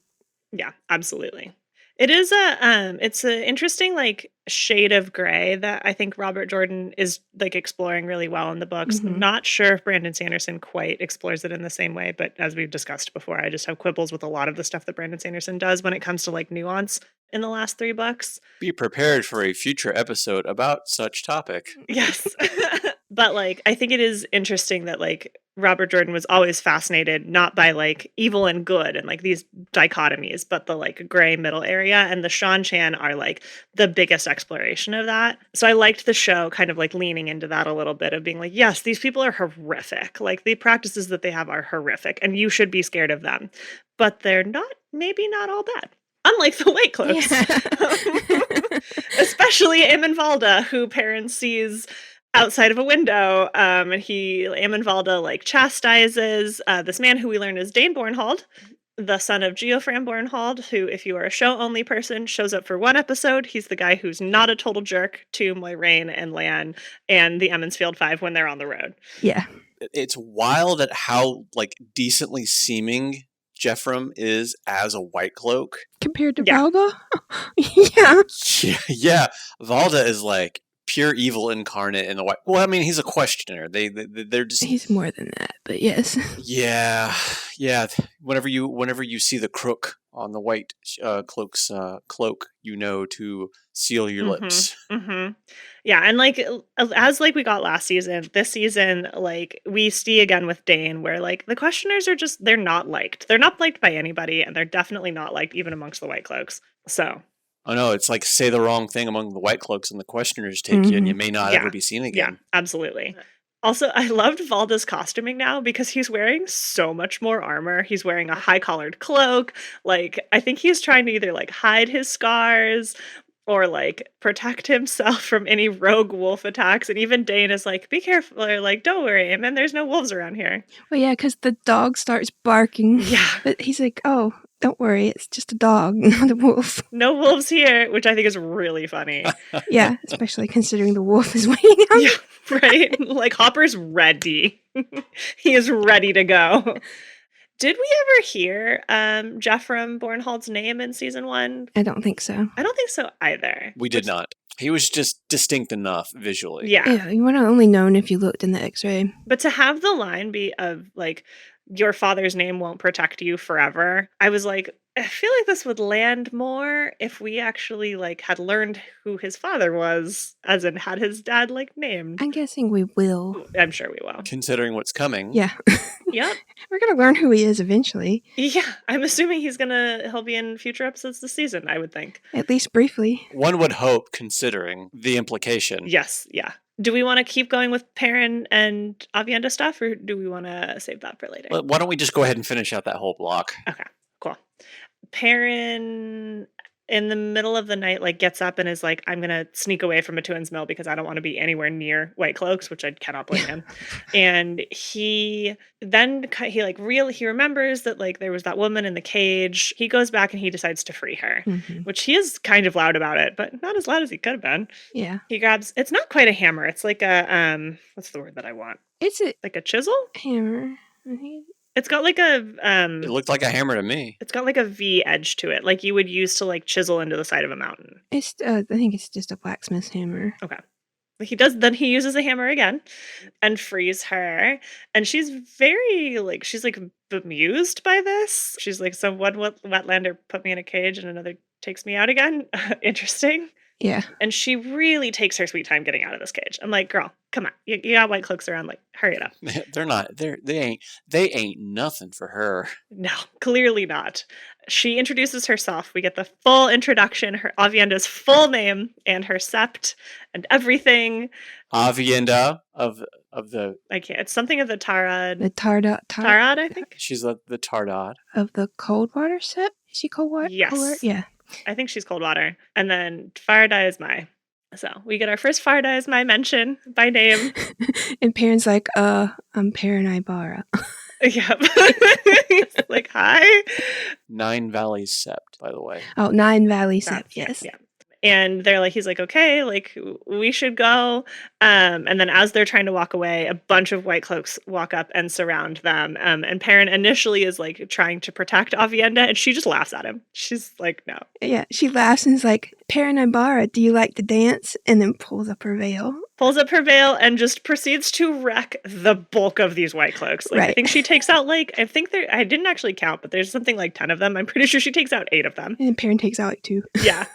Yeah, absolutely. It is it's an interesting like shade of gray that I think Robert Jordan is like exploring really well in the books. Mhm. Not sure if Brandon Sanderson quite explores it in the same way, but as we've discussed before, I just have quibbles with a lot of the stuff that Brandon Sanderson does when it comes to like nuance in the last 3 books. Be prepared for a future episode about such topic. Yes. But like I think it is interesting that like Robert Jordan was always fascinated not by like evil and good and like these dichotomies, but the like gray middle area, and the Shan-Chan are like the biggest exploration of that. So I liked the show kind of like leaning into that a little bit of being like, yes, these people are horrific. Like the practices that they have are horrific and you should be scared of them. But they're maybe not all bad. Unlike the White Cloaks. Yeah. Especially Aemon Valda, who Perrin sees outside of a window, and Aemon Valda like chastises this man who we learn is Dane Bornhold, the son of Geofran Bornhold, who, if you are a show-only person, shows up for 1 episode. He's the guy who's not a total jerk to Moiraine and Lan and the Emmonsfield Five when they're on the road. Yeah. It's wild at how like decently seeming Jeffrem is as a White Cloak. Compared to Yeah. Valda? Yeah. Yeah, Valda is like pure evil incarnate in the White. Well, I mean, he's a questioner. They're just. He's more than that, but yes. Yeah. Whenever you see the crook on the White Cloak's cloak, you know to seal your lips. Mm-hmm. Yeah, and like as like we got last season, this season, like we see again with Dane, where like the questioners are just they're not liked. They're not liked by anybody, and they're definitely not liked even amongst the White Cloaks. So. Oh no, it's like say the wrong thing among the White Cloaks, and the questioners take you, and you may not ever be seen again. Yeah, absolutely. Also, I loved Valda's costuming now because he's wearing so much more armor. He's wearing a high-collared cloak. Like, I think he's trying to either like hide his scars or like protect himself from any rogue wolf attacks. And even Dane is like, be careful, or like, don't worry, Aemon, there's no wolves around here. Well, yeah, because the dog starts barking. Yeah. But he's like, oh, don't worry, it's just a dog, not a wolf. No wolves here, which I think is really funny. Yeah, especially considering the wolf is waiting out. Yeah, right? Like, Hopper's ready. He is ready to go. Did we ever hear Jeffrem Bornhold's name in season 1? I don't think so. I don't think so either. We did not. He was just distinct enough visually. Yeah. You would have only known if you looked in the x-ray. But to have the line be of, like, your father's name won't protect you forever, I was like, I feel like this would land more if we actually, like, had learned who his father was, as in had his dad, like, named. I'm guessing we will. I'm sure we will. Considering what's coming. Yeah. Yep. We're going to learn who he is eventually. Yeah, I'm assuming he'll be in future episodes this season, I would think. At least briefly. One would hope, considering the implication. Yes, yeah. Do we want to keep going with Perrin and Aviendha stuff, or do we want to save that for later? Why don't we just go ahead and finish out that whole block? Okay, cool. Perrin, in the middle of the night, like gets up and is like, I'm gonna sneak away from Matuin's Mill because I don't want to be anywhere near White Cloaks, which I cannot blame him. And he remembers that like there was that woman in the cage. He goes back and he decides to free her, which he is kind of loud about it, but not as loud as he could have been. Yeah. He grabs, it's not quite a hammer. It's like a, what's the word that I want? It's Like a chisel? hammer. I think. It's got like a, It looked like a hammer to me. it's got like a V edge to it, like you would use to like chisel into the side of a mountain. It's. I think it's just a blacksmith's hammer. Okay. Then he uses a hammer again and frees her. And she's very like, she's like bemused by this. She's like, so one wetlander put me in a cage and another takes me out again. Interesting. Yeah. And she really takes her sweet time getting out of this cage. I'm like, girl, come on. You got White Cloaks around. Like, hurry it up. They ain't nothing for her. No, clearly not. She introduces herself. We get the full introduction, her Aviendha's full name and her sept and everything. Aviendha of the. I can't. It's something of the Tarad. The Tarad, I think. She's the Tardad. Of the Coldwater set? Is she Coldwater? Yes. Coldwater? Yeah. I think she's Coldwater. And then Faradai is Mai. So we get our first Farda as my mention by name. And Perrin's like, I'm Perrin Ibarra. Yep. He's like, hi. Nine Valleys Sept, by the way. Oh, Nine Valley Sept, yes. Yeah. And they're like, he's like, okay, like we should go. And then as they're trying to walk away, a bunch of white cloaks walk up and surround them. And Perrin initially is like trying to protect Aviendha, and she just laughs at him. She's like, no. Yeah, she laughs and is like, Perrin Ibarra, do you like to dance? And then pulls up her veil. Pulls up her veil and just proceeds to wreck the bulk of these white cloaks. Like, I Right. think she takes out I didn't actually count, but there's something like 10 of them. I'm pretty sure she takes out 8 of them. And Perrin takes out like 2. Yeah.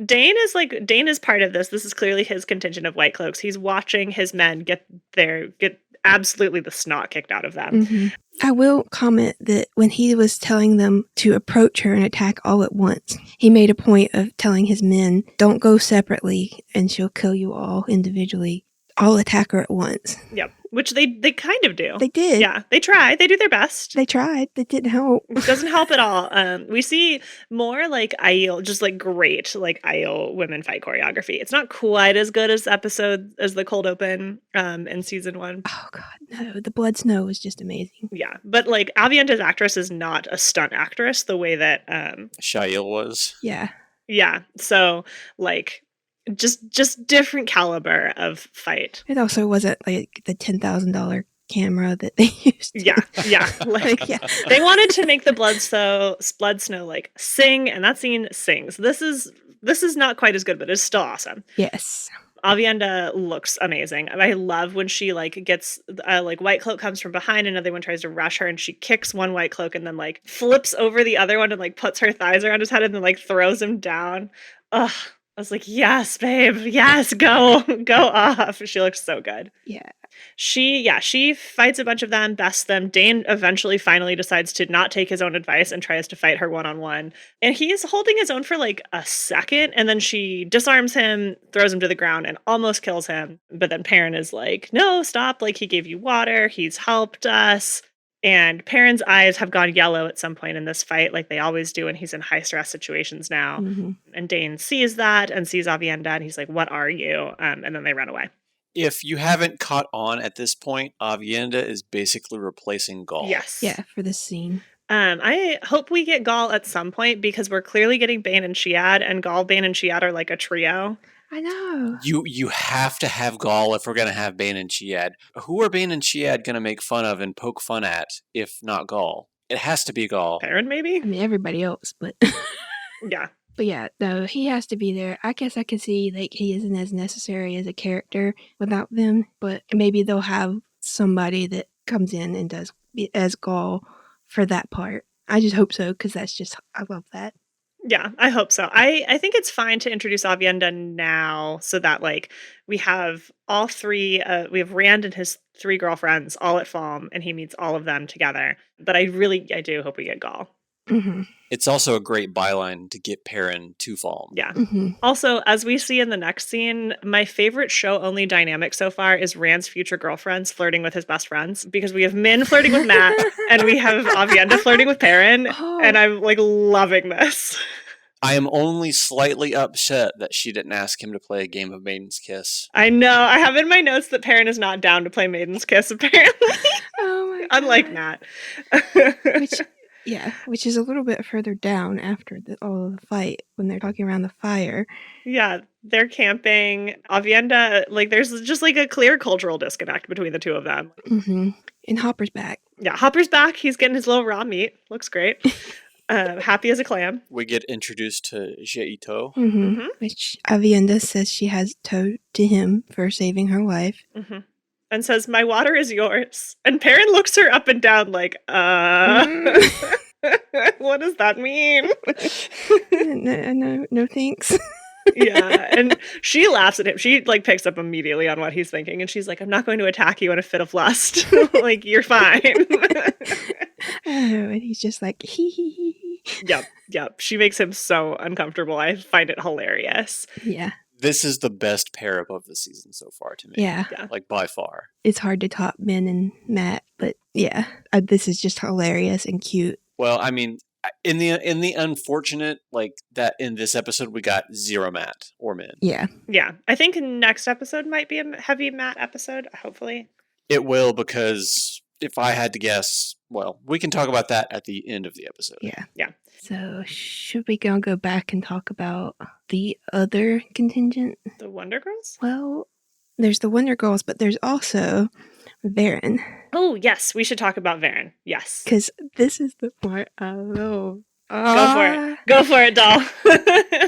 Dane is part of this. This is clearly his contingent of white cloaks. He's watching his men get absolutely the snot kicked out of them. Mm-hmm. I will comment that when he was telling them to approach her and attack all at once, he made a point of telling his men, don't go separately and she'll kill you all individually. All attack her at once. Yep. Which they kind of do. They did. Yeah. They try. They do their best. They tried. They didn't help. It doesn't help at all. We see more like Aiel, just like great like Aiel women fight choreography. It's not quite as good as the cold open in season 1. Oh god, no. The blood snow was just amazing. Yeah, but like Aviendha's actress is not a stunt actress the way that Shail was. Yeah. Yeah, so like just different caliber of fight. It also wasn't like the $10,000 camera that they used. Yeah. Like Yeah. they wanted to make the blood snow like sing, and that scene sings. This is not quite as good, but it's still awesome. Yes. Aviendha looks amazing. I love when she like gets like white cloak comes from behind, another one tries to rush her, and she kicks one white cloak and then like flips over the other one and like puts her thighs around his head and then like throws him down. Ugh. I was like, yes, babe. Yes, go off. She looks so good. Yeah. She fights a bunch of them, bests them. Dane eventually finally decides to not take his own advice and tries to fight her one-on-one. And he's holding his own for like a second, and then she disarms him, throws him to the ground, and almost kills him. But then Perrin is like, no, stop. Like, he gave you water. He's helped us. And Perrin's eyes have gone yellow at some point in this fight, like they always do when he's in high-stress situations now. Mm-hmm. And Dane sees that and sees Aviendha, and he's like, what are you? And then they run away. If you haven't caught on at this point, Aviendha is basically replacing Gaul. Yes. Yeah, for this scene. I hope we get Gaul at some point because we're clearly getting Bane and Shiad, and Gaul, Bane, and Shiad are like a trio. I know. You have to have Gaul if we're going to have Bane and Shiad. Who are Bane and Shiad going to make fun of and poke fun at if not Gaul? It has to be Gaul. Perrin, maybe? I mean, everybody else, but... Yeah. But yeah, no, he has to be there. I guess I can see, like, he isn't as necessary as a character without them, but maybe they'll have somebody that comes in and does as Gaul for that part. I just hope so, because I love that. Yeah, I hope so. I think it's fine to introduce Aviendha now so that, like, we have all three, we have Rand and his 3 girlfriends all at Falm, and he meets all of them together. But I do hope we get Gaul. Mm-hmm. It's also a great byline to get Perrin to Falm. Yeah. Mm-hmm. Also, as we see in the next scene, my favorite show-only dynamic so far is Rand's future girlfriends flirting with his best friends, because we have Min flirting with Matt, and we have Aviendha flirting with Perrin, and I'm, like, loving this. I am only slightly upset that she didn't ask him to play a game of Maiden's Kiss. I know. I have in my notes that Perrin is not down to play Maiden's Kiss, apparently. Oh my God. Unlike Matt. Which is a little bit further down after all of the fight when they're talking around the fire. Yeah, they're camping. Aviendha, like, there's just like a clear cultural disconnect between the two of them. Mm-hmm. And Hopper's back. Yeah, Hopper's back. He's getting his little raw meat. Looks great. Happy as a clam. We get introduced to Jeito. Mm-hmm. Mm-hmm. Which Aviendha says she has towed to him for saving her life. Mm-hmm. And says, my water is yours. And Perrin looks her up and down like, what does that mean? No thanks. Yeah, and she laughs at him. She, like, picks up immediately on what he's thinking, and she's like, I'm not going to attack you in a fit of lust. Like, you're fine. And he's just like, hee hee hee. Yep. She makes him so uncomfortable. I find it hilarious. Yeah. This is the best pair up of the season so far to me. Yeah. Like, by far. It's hard to top Ben and Matt, but yeah, this is just hilarious and cute. Well, I mean, In the unfortunate, like, that in this episode we got 0 Matt or Min. Yeah. Yeah. I think next episode might be a heavy Matt episode, hopefully. It will, because if I had to guess, well, we can talk about that at the end of the episode. Yeah. Yeah. So should we go back and talk about the other contingent? The Wonder Girls? Well, there's the Wonder Girls, but there's also Varen. Oh, yes. We should talk about Varen. Yes. Because this is the part I love. Go for it. Go for it, doll.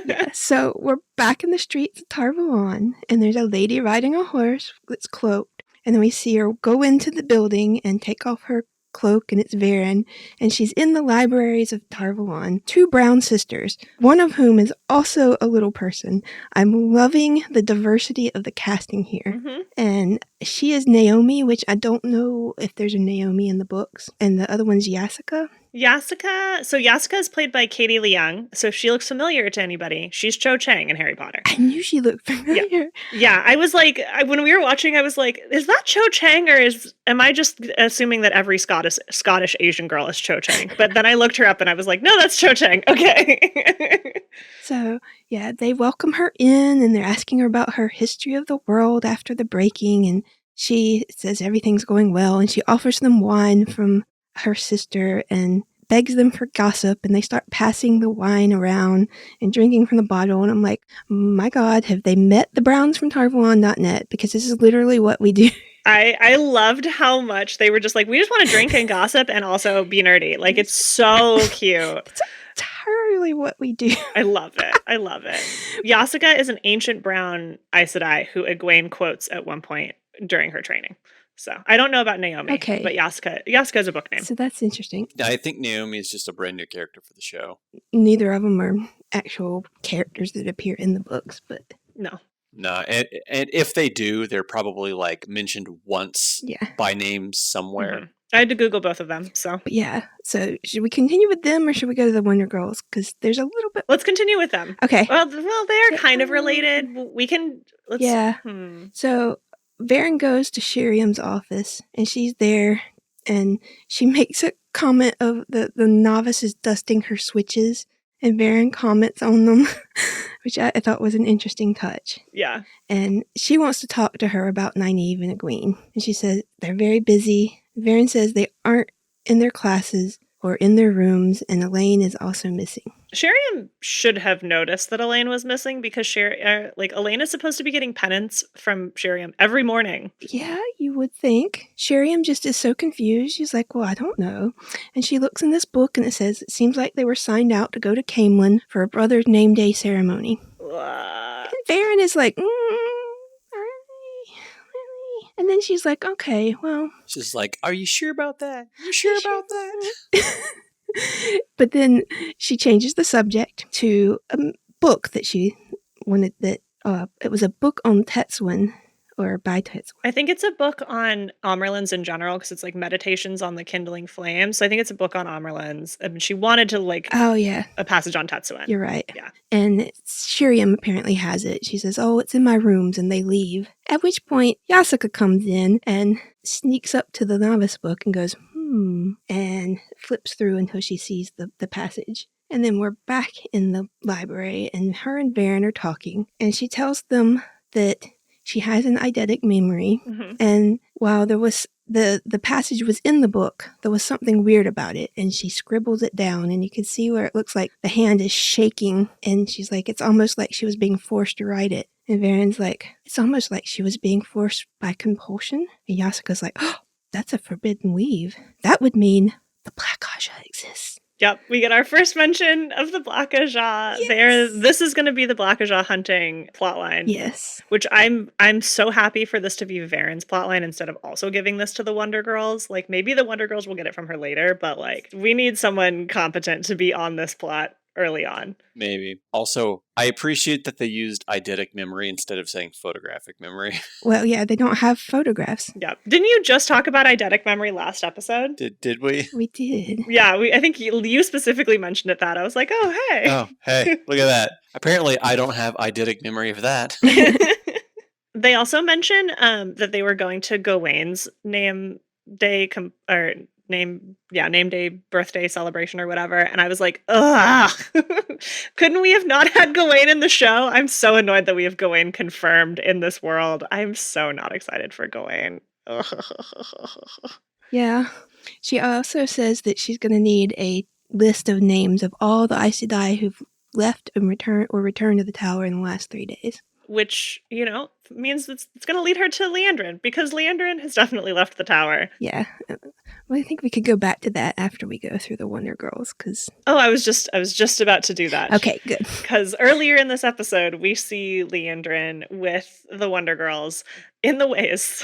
Yeah, so we're back in the streets of TarValon, and there's a lady riding a horse that's cloaked. And then we see her go into the building and take off her cloak, and it's Varen. And she's in the libraries of TarValon. 2 brown sisters, one of whom is also a little person. I'm loving the diversity of the casting here. Mm-hmm. And she is Naomi, which I don't know if there's a Naomi in the books. And the other one's Yasuka. Yasuka. So Yasuka is played by Katie Leung. So if she looks familiar to anybody, she's Cho Chang in Harry Potter. I knew she looked familiar. Yeah, I was like, when we were watching, I was like, is that Cho Chang, or am I just assuming that every Scottish Asian girl is Cho Chang? But then I looked her up and I was like, no, that's Cho Chang. Okay. So, yeah, they welcome her in and they're asking her about her history of the world after the breaking. And she says everything's going well. And she offers them wine from her sister and begs them for gossip. And they start passing the wine around and drinking from the bottle. And I'm like, my God, have they met the Browns from TarValon.net? Because this is literally what we do. I loved how much they were just like, we just want to drink and gossip and also be nerdy. Like, it's so cute. It's entirely what we do. I love it. I love it. Yasuka is an ancient brown Aes Sedai who Egwene quotes at one point during her training. So I don't know about Naomi, Okay. but Yasuka is a book name. So that's interesting. I think Naomi is just a brand new character for the show. Neither of them are actual characters that appear in the books, but No. No, and if they do, they're probably like mentioned once yeah. by name somewhere. Mhm. I had to Google both of them, so But yeah, so should we continue with them or should we go to the Wonder Girls? Because there's a little bit. let's continue with them. Okay. Well, they're kind of related. We can. Yeah. So Varen goes to Shiriam's office and she's there and she makes a comment of the novices dusting her switches and Varen comments on them, which I thought was an interesting touch. Yeah. And she wants to talk to her about Nynaeve and Egwene. And she says they're very busy. Varen says they aren't in their classes or in their rooms, and Elaine is also missing. Shiriam should have noticed that Elaine was missing because Elaine is supposed to be getting penance from Shiriam every morning. Yeah, you would think. Shiriam just is so confused. She's like, well, I don't know. And she looks in this book and it says, it seems like they were signed out to go to Camelin for a brother's name day ceremony. And Varen is like, really? And then she's like, okay, well. She's like, are you sure about that? You sure about that? But then she changes the subject to a book that she wanted it was a book on Tetsuin, or by Tetsuin. I think it's a book on Amerlins in general because it's like meditations on the kindling flame. So I think it's a book on Amerlins. I mean, she wanted to Oh, yeah. a passage on Tetsuin. You're right. Yeah. And Shiriam apparently has it. She says, oh, it's in my rooms, and they leave. At which point, Yasuka comes in and sneaks up to the novice book and goes, and flips through until she sees the passage. And then we're back in the library, and her and Varen are talking, and she tells them that she has an eidetic memory, and while there was the passage was in the book, there was something weird about it, and she scribbles it down, and you can see where it looks like the hand is shaking, and she's like, it's almost like she was being forced to write it. And Varen's like, it's almost like she was being forced by compulsion. And Yasuka's like, oh, that's a forbidden weave. That would mean the Black Aja exists. Yep, we get our first mention of the Black Aja. Yes. This is going to be the Black Aja hunting plotline. Yes. Which I'm so happy for this to be Varen's plotline instead of also giving this to the Wonder Girls. Like, maybe the Wonder Girls will get it from her later, but like, we need someone competent to be on this plot early on. Maybe. Also, I appreciate that they used eidetic memory instead of saying photographic memory. Well, yeah, they don't have photographs. Yeah. Didn't you just talk about eidetic memory last episode? Did we? We did. Yeah, I think you specifically mentioned it that. I was like, oh, hey. Oh, hey, look at that. Apparently, I don't have eidetic memory of that. They also mention that they were going to Gawain's name name day birthday celebration or whatever. And I was like, ugh, couldn't we have not had Gawain in the show? I'm so annoyed that we have Gawain confirmed in this world. I'm so not excited for Gawain. Yeah. She also says that she's going to need a list of names of all the Aes Sedai who've left and returned to the tower in the last 3 days. Which, means it's going to lead her to Liandrin, because Liandrin has definitely left the tower. Yeah. Well, I think we could go back to that after we go through the Wonder Girls, because... Oh, I was just about to do that. Okay, good. Because earlier in this episode, we see Liandrin with the Wonder Girls in the ways,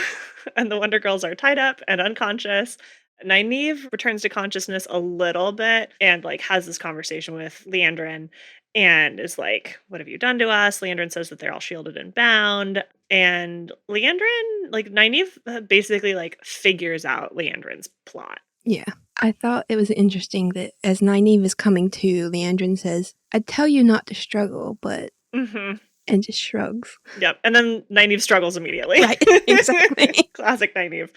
and the Wonder Girls are tied up and unconscious. Nynaeve returns to consciousness a little bit and has this conversation with Liandrin and is like, what have you done to us? Liandrin says that they're all shielded and bound. And Liandrin, Nynaeve basically figures out Liandrin's plot. Yeah. I thought it was interesting that as Nynaeve is coming to, Liandrin says, "I'd tell you not to struggle, but..." Mm-hmm. And just shrugs. Yep. And then Nynaeve struggles immediately. Right, exactly. Classic Nynaeve.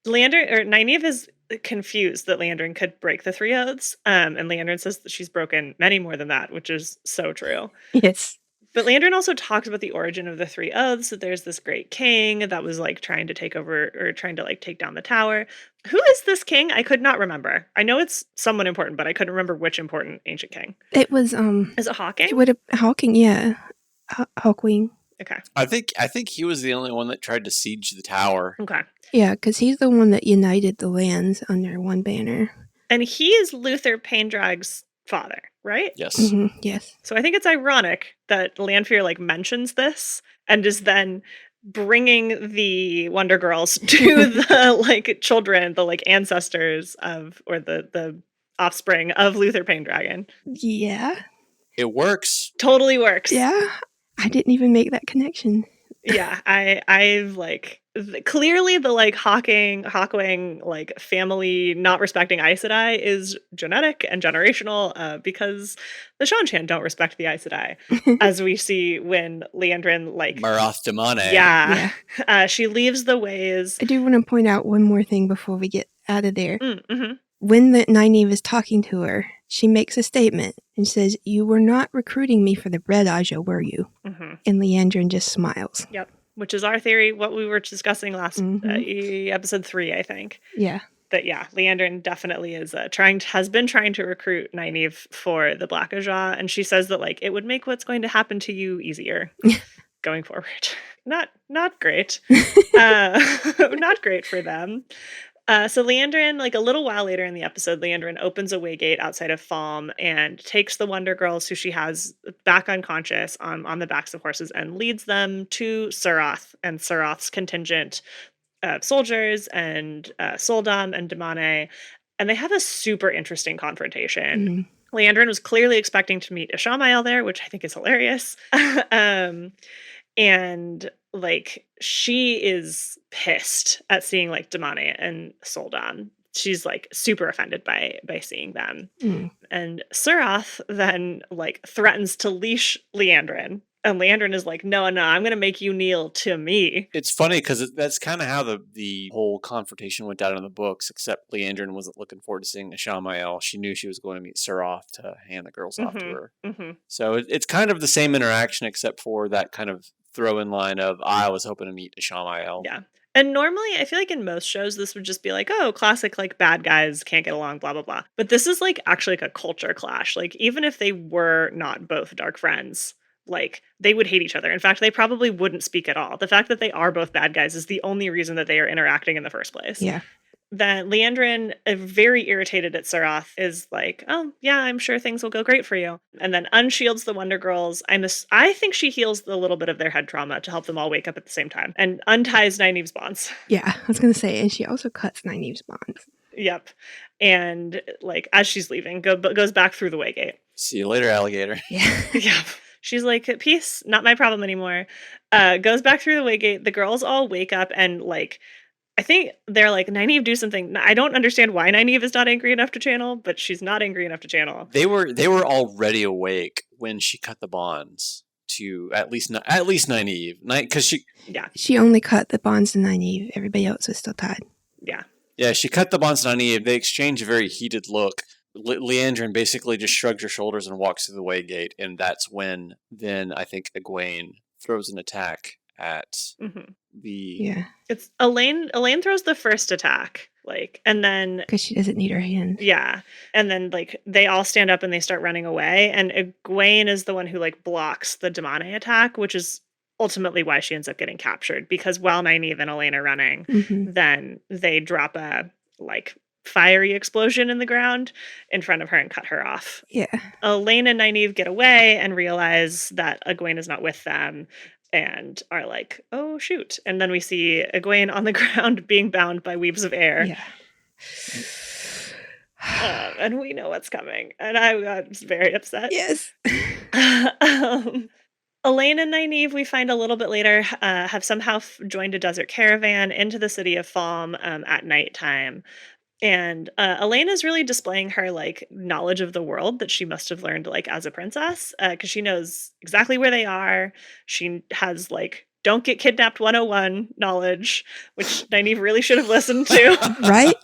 Nynaeve is confused that Liandrin could break the 3 oaths. And Liandrin says that she's broken many more than that, which is so true. Yes. But Liandrin also talks about the origin of the 3 oaths, that there's this great king that was trying to take over, or trying to take down the tower. Who is this king? I could not remember. I know it's someone important, but I couldn't remember which important ancient king. It was Is it Hawking? Hawking, yeah. Hawkwing. Okay. I think he was the only one that tried to siege the tower. Okay. Yeah, because he's the one that united the lands under one banner. And he is Luther Paindrag's father, right? Yes. Mm-hmm, yes. So I think it's ironic that Lanfear mentions this and is then bringing the Wonder Girls to the children, the ancestors of, or the offspring of Luther Paindragon. Yeah. It works. Totally works. Yeah. I didn't even make that connection. Yeah, I've clearly the Hawkwing family not respecting Aes Sedai is genetic and generational, because the Seanchan don't respect the Aes Sedai, as we see when Liandrin Marath Damane. Yeah. She leaves the ways. I do want to point out one more thing before we get out of there. Mm-hmm. When Nynaeve is talking to her, she makes a statement and says, "You were not recruiting me for the Red Aja, were you?" Mm-hmm. And Liandrin just smiles. Yep. Which is our theory, what we were discussing last episode 3, I think. Yeah. But yeah, Liandrin definitely is has been trying to recruit Nynaeve for the Black Aja, and she says that it would make what's going to happen to you easier going forward. Not great. Not great for them. So Liandrin, a little while later in the episode, Liandrin opens a waygate outside of Falm and takes the Wonder Girls, who she has back unconscious on the backs of horses, and leads them to Suroth and Suroth's contingent of soldiers and Soldam and Damane. And they have a super interesting confrontation. Mm-hmm. Liandrin was clearly expecting to meet Ishamael there, which I think is hilarious. And she is pissed at seeing Damane and Soldam. She's super offended by seeing them. And Suroth then threatens to leash Liandrin. And Liandrin is no, I'm going to make you kneel to me. It's funny because that's kind of how the whole confrontation went down in the books, except Liandrin wasn't looking forward to seeing Ishamael. She knew she was going to meet Suroth to hand the girls off to her. Mm-hmm. So it's kind of the same interaction, except for that kind of throw-in line of, I was hoping to meet Ishamael. Yeah. And normally, I feel in most shows, this would just be oh, classic, bad guys can't get along, blah, blah, blah. But this is, actually a culture clash. Even if they were not both dark friends, they would hate each other. In fact, they probably wouldn't speak at all. The fact that they are both bad guys is the only reason that they are interacting in the first place. Yeah. Then Liandrin, very irritated at Suroth, is oh, yeah, I'm sure things will go great for you. And then unshields the Wonder Girls. I think she heals a little bit of their head trauma to help them all wake up at the same time. And unties Nynaeve's bonds. Yeah, I was going to say, and she also cuts Nynaeve's bonds. Yep. And, as she's leaving, goes back through the waygate. See you later, alligator. Yeah. Yep. She's peace, not my problem anymore. Goes back through the waygate. The girls all wake up and, I think they're Nynaeve, do something. I don't understand why Nynaeve is not angry enough to channel, but she's not angry enough to channel. They were already awake when she cut the bonds to at least Nynaeve, because she only cut the bonds to Nynaeve. Everybody else was still tied. Yeah. Yeah, she cut the bonds on Eve. They exchange a very heated look. Leandrin basically just shrugs her shoulders and walks through the way gate, and that's when then I think Egwene throws an attack at the... Yeah. It's Elaine throws the first attack, like, and then Because she doesn't need her hand. yeah, and then like they all stand up and they start running away, and Egwene is the one who like blocks the Damane attack, which is ultimately why she ends up getting captured, because while Nynaeve and Elaine are running, then they drop a like fiery explosion in the ground in front of her and cut her off. Yeah. Elaine and Nynaeve get away and realize that Egwene is not with them and are like, oh shoot. And then we see Egwene on the ground being bound by weaves of air. Yeah. And we know what's coming. And I was very upset. Yes. Elaine and Nynaeve, we find a little bit later, have somehow joined a desert caravan into the city of Falm at nighttime. And Elaine is really displaying her like knowledge of the world that she must have learned like as a princess, because she knows exactly where they are. She has like don't get kidnapped 101 knowledge, which Nynaeve really should have listened to. Right?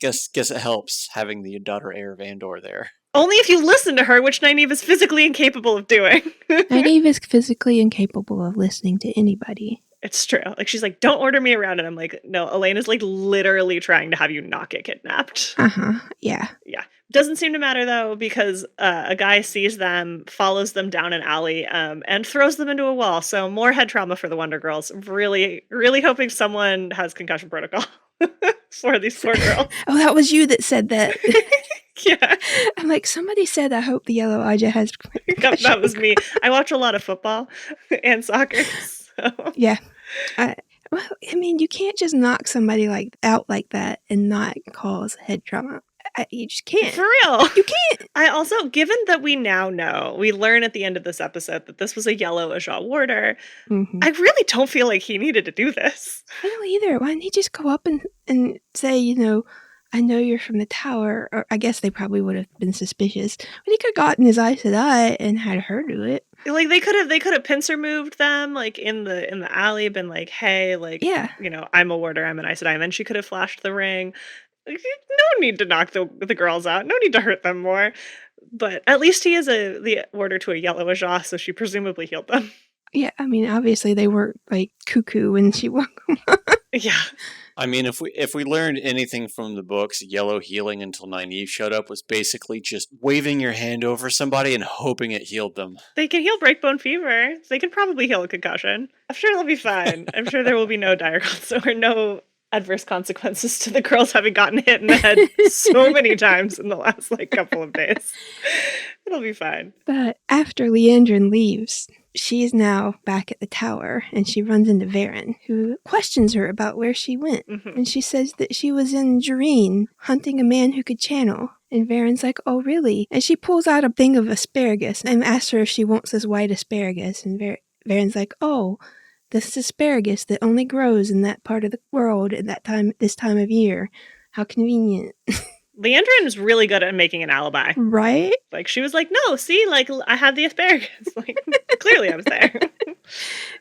Guess it helps having the daughter heir of Andor there. Only if you listen to her, which Nynaeve is physically incapable of doing. Nynaeve is physically incapable of listening to anybody. It's true. Like, she's like, don't order me around. And I'm like, no, Elaine is like literally trying to have you not get kidnapped. Yeah. Yeah. Doesn't seem to matter though, because a guy sees them, follows them down an alley, and throws them into a wall. So more head trauma for the Wonder Girls. Really, really hoping someone has concussion protocol for these poor girls. Oh, that was you that said that. Yeah. I'm like, somebody said, I hope the Yellow Aja has... That was me. I watch a lot of football and soccer. So. Yeah. Well, I mean, you can't just knock somebody out like that and not cause head trauma. You just can't. For real. You can't. I also, given that we now know, we learn at the end of this episode that this was a yellow Aja warder, I really don't feel like he needed to do this. I don't either. Why didn't he just go up and say, I know you're from the tower, or I guess they probably would have been suspicious, but he could have gotten his Aes Sedai and had her do it. Like they could have pincer moved them like in the alley, been like, hey, like, yeah, I'm a warder, I'm an Aes Sedai, and then she could have flashed the ring. Like, no need to knock the girls out, no need to hurt them more. But at least he is the warder to a yellow Aja, so she presumably healed them. Yeah, I mean, obviously they weren't like cuckoo when she woke them up. Yeah. I mean, if we learned anything from the books, yellow healing until Nynaeve showed up was basically just waving your hand over somebody and hoping it healed them. They can heal breakbone fever. They can probably heal a concussion. I'm sure they'll be fine. I'm sure there will be no dire or no adverse consequences to the girls having gotten hit in the head so many times in the last couple of days. It'll be fine. But after Leandrin leaves, she is now back at the tower, and she runs into Varen, who questions her about where she went. And she says that she was in Jareen, hunting a man who could channel. And Varen's like, oh, really? And she pulls out a thing of asparagus and asks her if she wants this white asparagus. And Varen's like, oh, this asparagus that only grows in that part of the world at this time of year. How convenient. Leandrin is really good at making an alibi. Right? Like, she was like, no, see, I had the asparagus. Clearly I was there.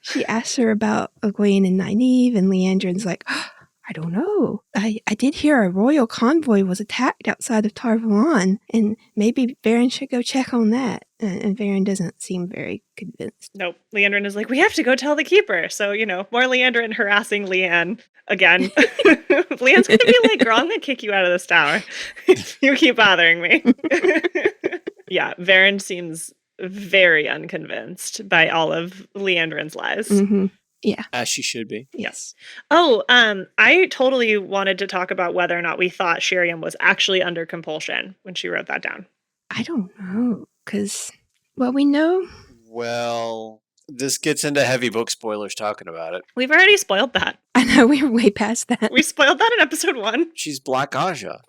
She asks her about Egwene and Nynaeve, and Leandrin's like, oh, I don't know. I did hear a royal convoy was attacked outside of TarValon, and maybe Varen should go check on that. And Varen doesn't seem very convinced. Nope. Leandrin is like, we have to go tell the keeper. So, more Leandrin harassing Leanne again. Leanne's going to be like, girl, I'm going to kick you out of this tower if you keep bothering me. Yeah, Varen seems very unconvinced by all of Leandrin's lies. Yeah. As she should be. Yes. Oh, I totally wanted to talk about whether or not we thought Sheriam was actually under compulsion when she wrote that down. I don't know, because, well, we know. Well, this gets into heavy book spoilers talking about it. We've already spoiled that. I know, we're way past that. We spoiled that in episode 1. She's Black Aja.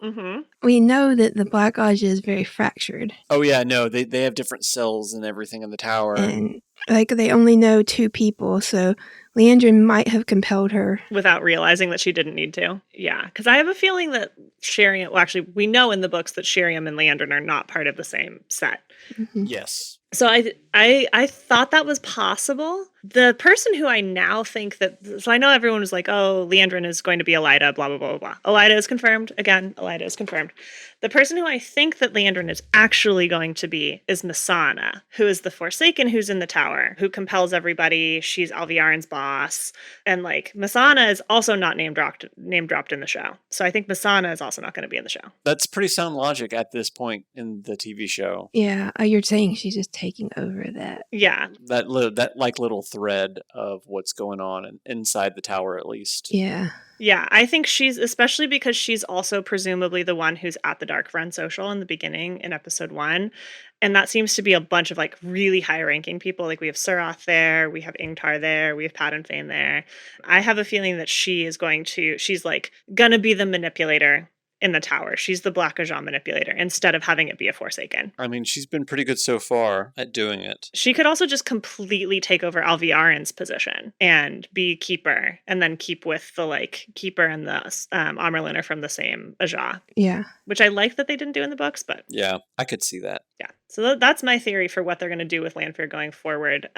We know that the Black Aja is very fractured. Oh, yeah, no, they have different cells and everything in the tower. And, they only know 2 people, so Leandrin might have compelled her. Without realizing that she didn't need to. Yeah, because I have a feeling that Sheriam, well, actually, we know in the books that Sheriam and Leandrin are not part of the same set. Yes. So I thought that was possible, The person who I now think that, so I know everyone was like, oh, Liandrin is going to be Elida, blah, blah, blah, blah, blah. Elida is confirmed. Again, Elida is confirmed. The person who I think that Liandrin is actually going to be is Masana, who is the Forsaken who's in the tower, who compels everybody. She's Alviarin's boss. And like Masana is also not name dropped in the show. So I think Masana is also not going to be in the show. That's pretty sound logic at this point in the TV show. Yeah, you're saying she's just taking over that. Yeah. That little thread of what's going on inside the tower, at least. Yeah. Yeah, I think she's, especially because she's also presumably the one who's at the Dark Friend Social in the beginning in episode 1. And that seems to be a bunch of like really high ranking people. Like we have Suroth there, we have Ingtar there, we have Pat and Fane there. I have a feeling that she's like gonna be the manipulator in the tower. She's the Black Ajah manipulator instead of having it be a Forsaken. I mean, she's been pretty good so far at doing it. She could also just completely take over Alviarin's position and be Keeper, and then keep with the like Keeper and the Amerlin are from the same Ajah. Yeah. Which I like that they didn't do in the books, but yeah, I could see that. Yeah. So that's my theory for what they're going to do with Lanfear going forward.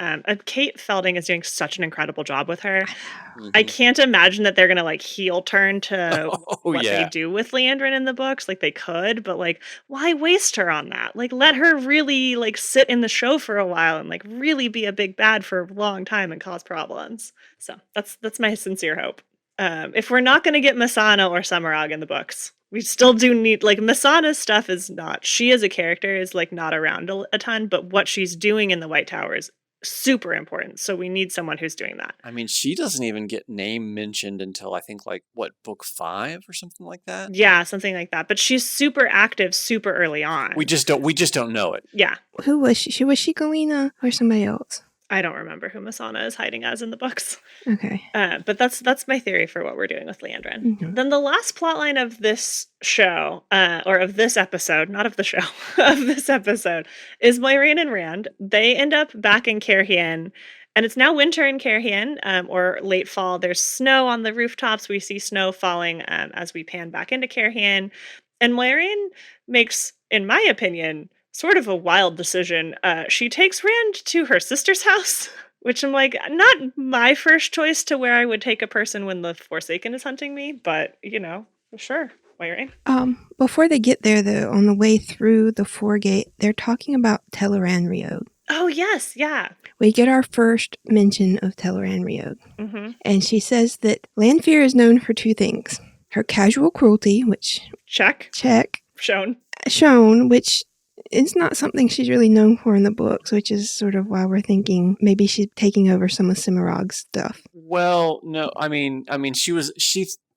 Kate Felding is doing such an incredible job with her. Mm-hmm. I can't imagine that they're going to like heel turn to what yeah. they do with Liandrin in the books. Like they could, but like, why waste her on that? Like let her really like sit in the show for a while and like really be a big bad for a long time and cause problems. So that's my sincere hope. If we're not going to get Masana or Semirhage in the books, we still do need, like, Masana's stuff is not, she as a character is, like, not around a ton, but what she's doing in the White Tower is super important. So we need someone who's doing that. I mean, she doesn't even get name mentioned until I think, like, what, book 5 or something like that? Yeah, something like that. But she's super active super early on. We just don't know it. Yeah. Who was she? Was she Galena or somebody else? I don't remember who Masana is hiding as in the books. Okay. But that's my theory for what we're doing with Liandrin. Mm-hmm. Then the last plotline of this show, or of this episode, not of the show, of this episode, is Moiraine and Rand. They end up back in Cairhien, and it's now winter in Cairhien, or late fall. There's snow on the rooftops. We see snow falling as we pan back into Cairhien. And Moiraine makes, in my opinion, sort of a wild decision. She takes Rand to her sister's house, which I'm like, not my first choice to where I would take a person when the Forsaken is hunting me, but, you know, sure. Moiraine. Before they get there, though, on the way through the foregate, they're talking about Teleran Riod. Oh, yes, yeah. We get our first mention of Teleran Riod. Mm-hmm. And she says that Lanfear is known for 2 things. Her casual cruelty, which... Check. Shown, which... it's not something she's really known for in the books, which is sort of why we're thinking maybe she's taking over some of Semirhage's stuff. Well, no, I mean,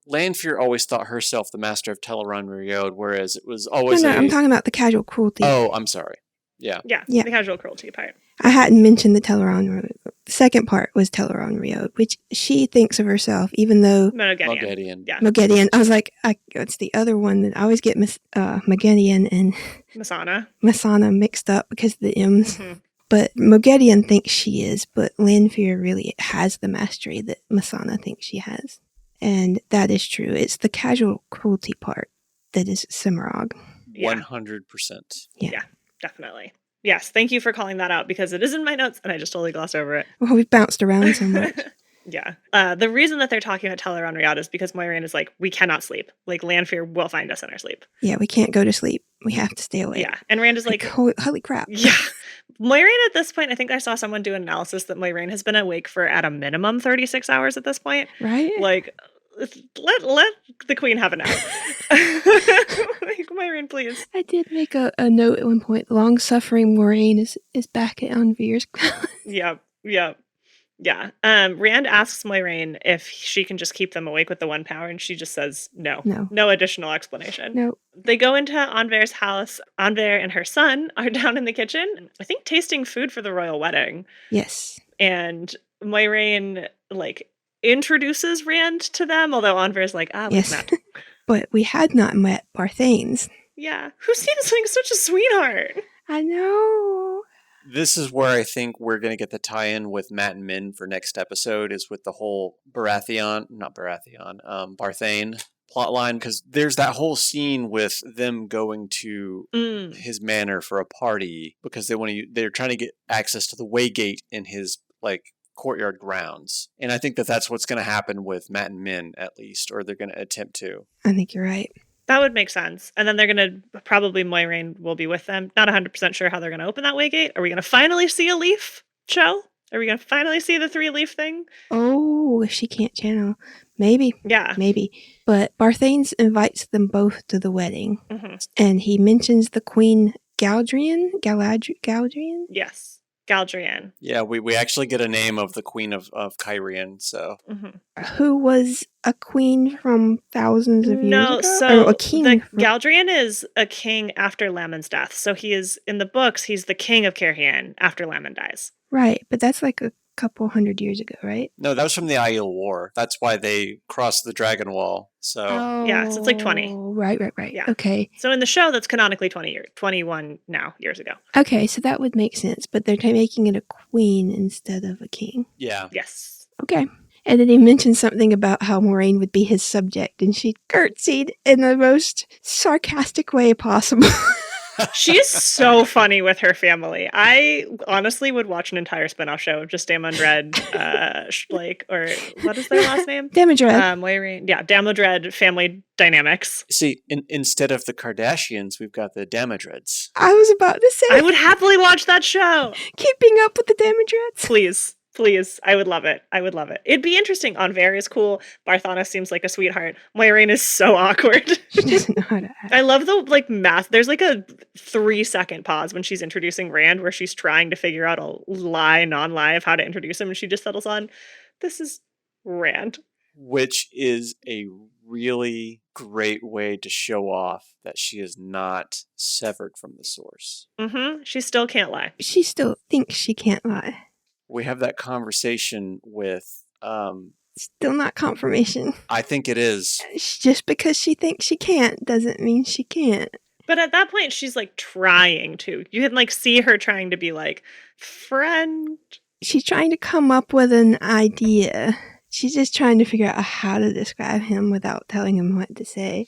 Lanfear always thought herself the master of Teleran Riod, whereas it was always I'm talking about the casual cruelty. Oh, I'm sorry. Yeah. Yeah, the casual cruelty part. I hadn't mentioned the Teleran Riod. The second part was Teleran Riod, which she thinks of herself, even though... Moghedien. Yeah. Moghedien. I was like, it's the other one that I always get Moghedien and... Masana mixed up because of the M's. Mm-hmm. But Moghedien thinks she is, but Lanfear really has the mastery that Masana thinks she has. And that is true. It's the casual cruelty part that is Semirhage. 100%. Yeah, definitely. Yes, thank you for calling that out because it is in my notes and I just totally glossed over it. Well, we've bounced around so much. Yeah. The reason that they're talking about Teleran Riod is because Moiraine is like, we cannot sleep. Like, Lanfear will find us in our sleep. Yeah, we can't go to sleep. We have to stay awake. Yeah. And Rand is like holy crap. Yeah. Moiraine at this point, I think I saw someone do an analysis that Moiraine has been awake for at a minimum 36 hours at this point. Right? Like, let the queen have a nap. Like, Moiraine, please. I did make a note at one point. Long-suffering Moiraine is back at Anvir's palace. Yep. Yeah. Rand asks Moiraine if she can just keep them awake with the 1 power, and she just says no. No additional explanation. No. They go into Anvir's house. Anvir and her son are down in the kitchen, I think tasting food for the royal wedding. Yes. And Moiraine, like, introduces Rand to them, although Anvir's like, we've met. But we had not met Barthanes. Yeah. Who seems like such a sweetheart. I know. This is where I think we're going to get the tie-in with Matt and Min for next episode, is with the whole Barthane plotline, because there's that whole scene with them going to his manor for a party because they're trying to get access to the Waygate in his like courtyard grounds. And I think that that's what's going to happen with Matt and Min, at least, or they're going to attempt to. I think you're right. That would make sense. And then they're going to probably Moiraine will be with them. Not 100% sure how they're going to open that waygate. Are we going to finally see a leaf show? Are we going to finally see the 3-leaf thing? Oh, if she can't channel. Maybe. Yeah. Maybe. But Barthanes invites them both to the wedding. Mm-hmm. And he mentions the Queen Galdrian? Galdrian? Yes. Galdrian. Yeah, we actually get a name of the Queen of Kyrian, so. Mm-hmm. Who was a queen from thousands of years ago? So or a king Galdrian is a king after Laman's death. So he is, in the books, he's the king of Cairhien after Laman dies. Right, but that's like a couple hundred years ago, right? No, that was from the Aiel War. That's why they crossed the Dragon Wall. So yeah, so it's like 20. Right. Yeah. Okay. So in the show, that's canonically 21 years ago. Okay, so that would make sense, but they're making it a queen instead of a king. yeah. Yes. Okay. And then he mentioned something about how Moiraine would be his subject, and she curtsied in the most sarcastic way possible. She's so funny with her family. I honestly would watch an entire spinoff show of just Damodred, or what is their last name? Damodred. Moiraine. Yeah, Damodred family dynamics. See, instead of the Kardashians, we've got the Damodreds. I was about to say. I would happily watch that show. Keeping up with the Damodreds. Please. I would love it. It'd be interesting. Anver is cool. Barthana seems like a sweetheart. Moiraine is so awkward. She doesn't know how to act. I love the math. There's like a 3-second pause when she's introducing Rand where she's trying to figure out a non-lie of how to introduce him, and she just settles on, this is Rand. Which is a really great way to show off that she is not severed from the source. Mm-hmm. She still can't lie. She still thinks she can't lie. We have that conversation with... Still not confirmation. I think it is. Just because she thinks she can't doesn't mean she can't. But at that point, she's like trying to. You can like see her trying to be like, friend. She's trying to come up with an idea. She's just trying to figure out how to describe him without telling him what to say.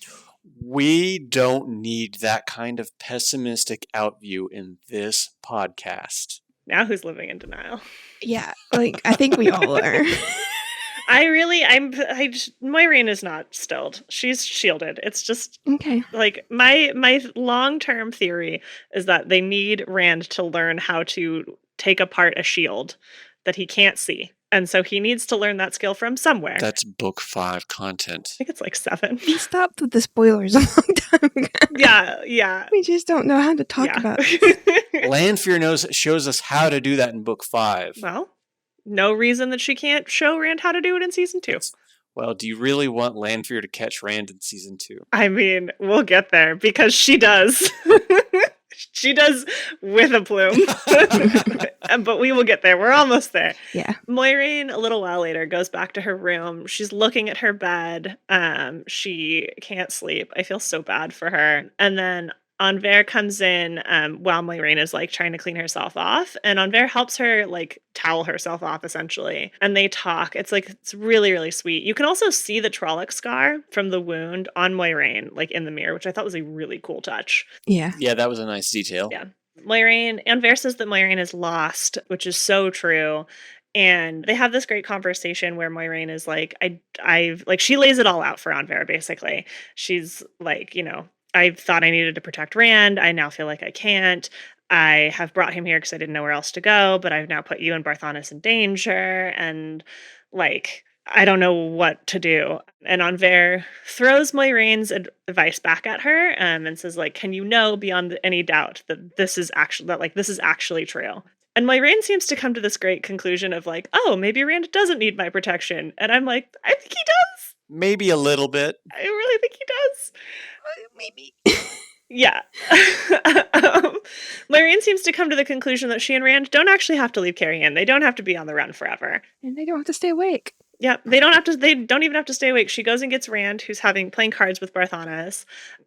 We don't need that kind of pessimistic outview in this podcast. Now who's living in denial? Yeah, like, I think we all are. Moiraine is not stilled. She's shielded. It's just okay. Like my long-term theory is that they need Rand to learn how to take apart a shield that he can't see. And so he needs to learn that skill from somewhere. That's book 5 content. I think it's like 7. We stopped with the spoilers a long time ago. Yeah. We just don't know how to talk about it. Lanfear shows us how to do that in book 5. Well, no reason that she can't show Rand how to do it in season 2. Well, do you really want Lanfear to catch Rand in season 2? I mean, we'll get there because she does. She does with a plume. But we will get there. We're almost there. Yeah. Moiraine, a little while later, goes back to her room. She's looking at her bed. She can't sleep. I feel so bad for her. And then Anver comes in while Moiraine is like trying to clean herself off, and Anver helps her like towel herself off essentially, and they talk. It's really, really sweet. You can also see the Trolloc scar from the wound on Moiraine like in the mirror, which I thought was a really cool touch. Yeah, that was a nice detail. Yeah. Anver says that Moiraine is lost, which is so true. And they have this great conversation where Moiraine is like, I've like, she lays it all out for Anver basically. She's like, I thought I needed to protect Rand. I now feel like I can't. I have brought him here because I didn't know where else to go, but I've now put you and Barthanes in danger, and like, I don't know what to do. And Anver throws Moiraine's advice back at her and says, like, can you know beyond any doubt that this is actually true? And Moiraine seems to come to this great conclusion of like, oh, maybe Rand doesn't need my protection. And I'm like, I think he does. Maybe a little bit. I really think he does. Maybe. Yeah. Moiraine seems to come to the conclusion that she and Rand don't actually have to leave Cairhien. They don't have to be on the run forever. And they don't have to stay awake. Yeah, they don't even have to stay awake. She goes and gets Rand, who's playing cards with Barthanes,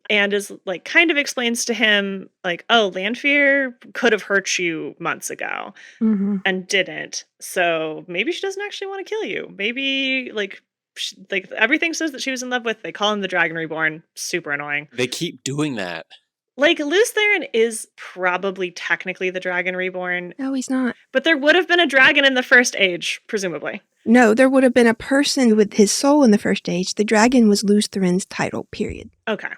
and is like kind of explains to him like, oh, Lanfear could have hurt you months ago and didn't. So maybe she doesn't actually want to kill you. Maybe like everything says that she was in love with. They call him the Dragon Reborn. Super annoying. They keep doing that. Like, Lews Therin is probably technically the dragon reborn, No, he's not. but there would have been a dragon in the first age, presumably. No, there would have been a person with his soul in the first age. The dragon was Lews Therin's title, period. Okay.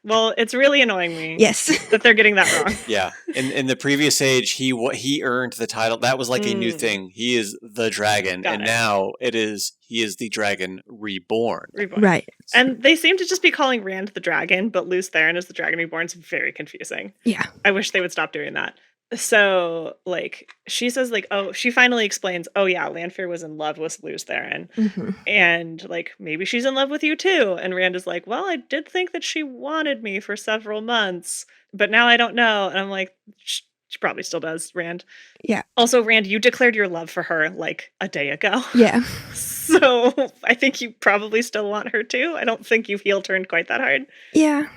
Well, it's really annoying me Yes. that they're getting that wrong. Yeah. In the previous age, he earned the title. That was like a new thing. He is the dragon. Got and it. now he is the dragon reborn. Right. And they seem to just be calling Rand the dragon, but Lews Therin as the dragon reborn is very confusing. Yeah. I wish they would stop doing that. So, like, she says, like, oh, she finally explains, oh, yeah, Lanfear was in love with Lews Therin. Mm-hmm. And, like, maybe she's in love with you, too. And Rand is like, well, I did think that she wanted me for several months, but now I don't know. And I'm like, she probably still does, Rand. Yeah. Also, Rand, you declared your love for her, like, a day ago. Yeah. So I think you probably still want her, too. I don't think you've heel turned quite that hard. Yeah.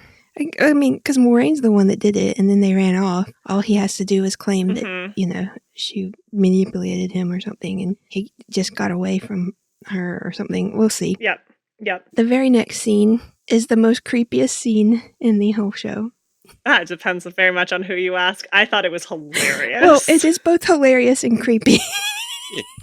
I mean, because Moraine's the one that did it, and then they ran off. All he has to do is claim that, she manipulated him or something, and he just got away from her or something. We'll see. Yep. The very next scene is the most creepiest scene in the whole show. It depends very much on who you ask. I thought it was hilarious. Well, it is both hilarious and creepy.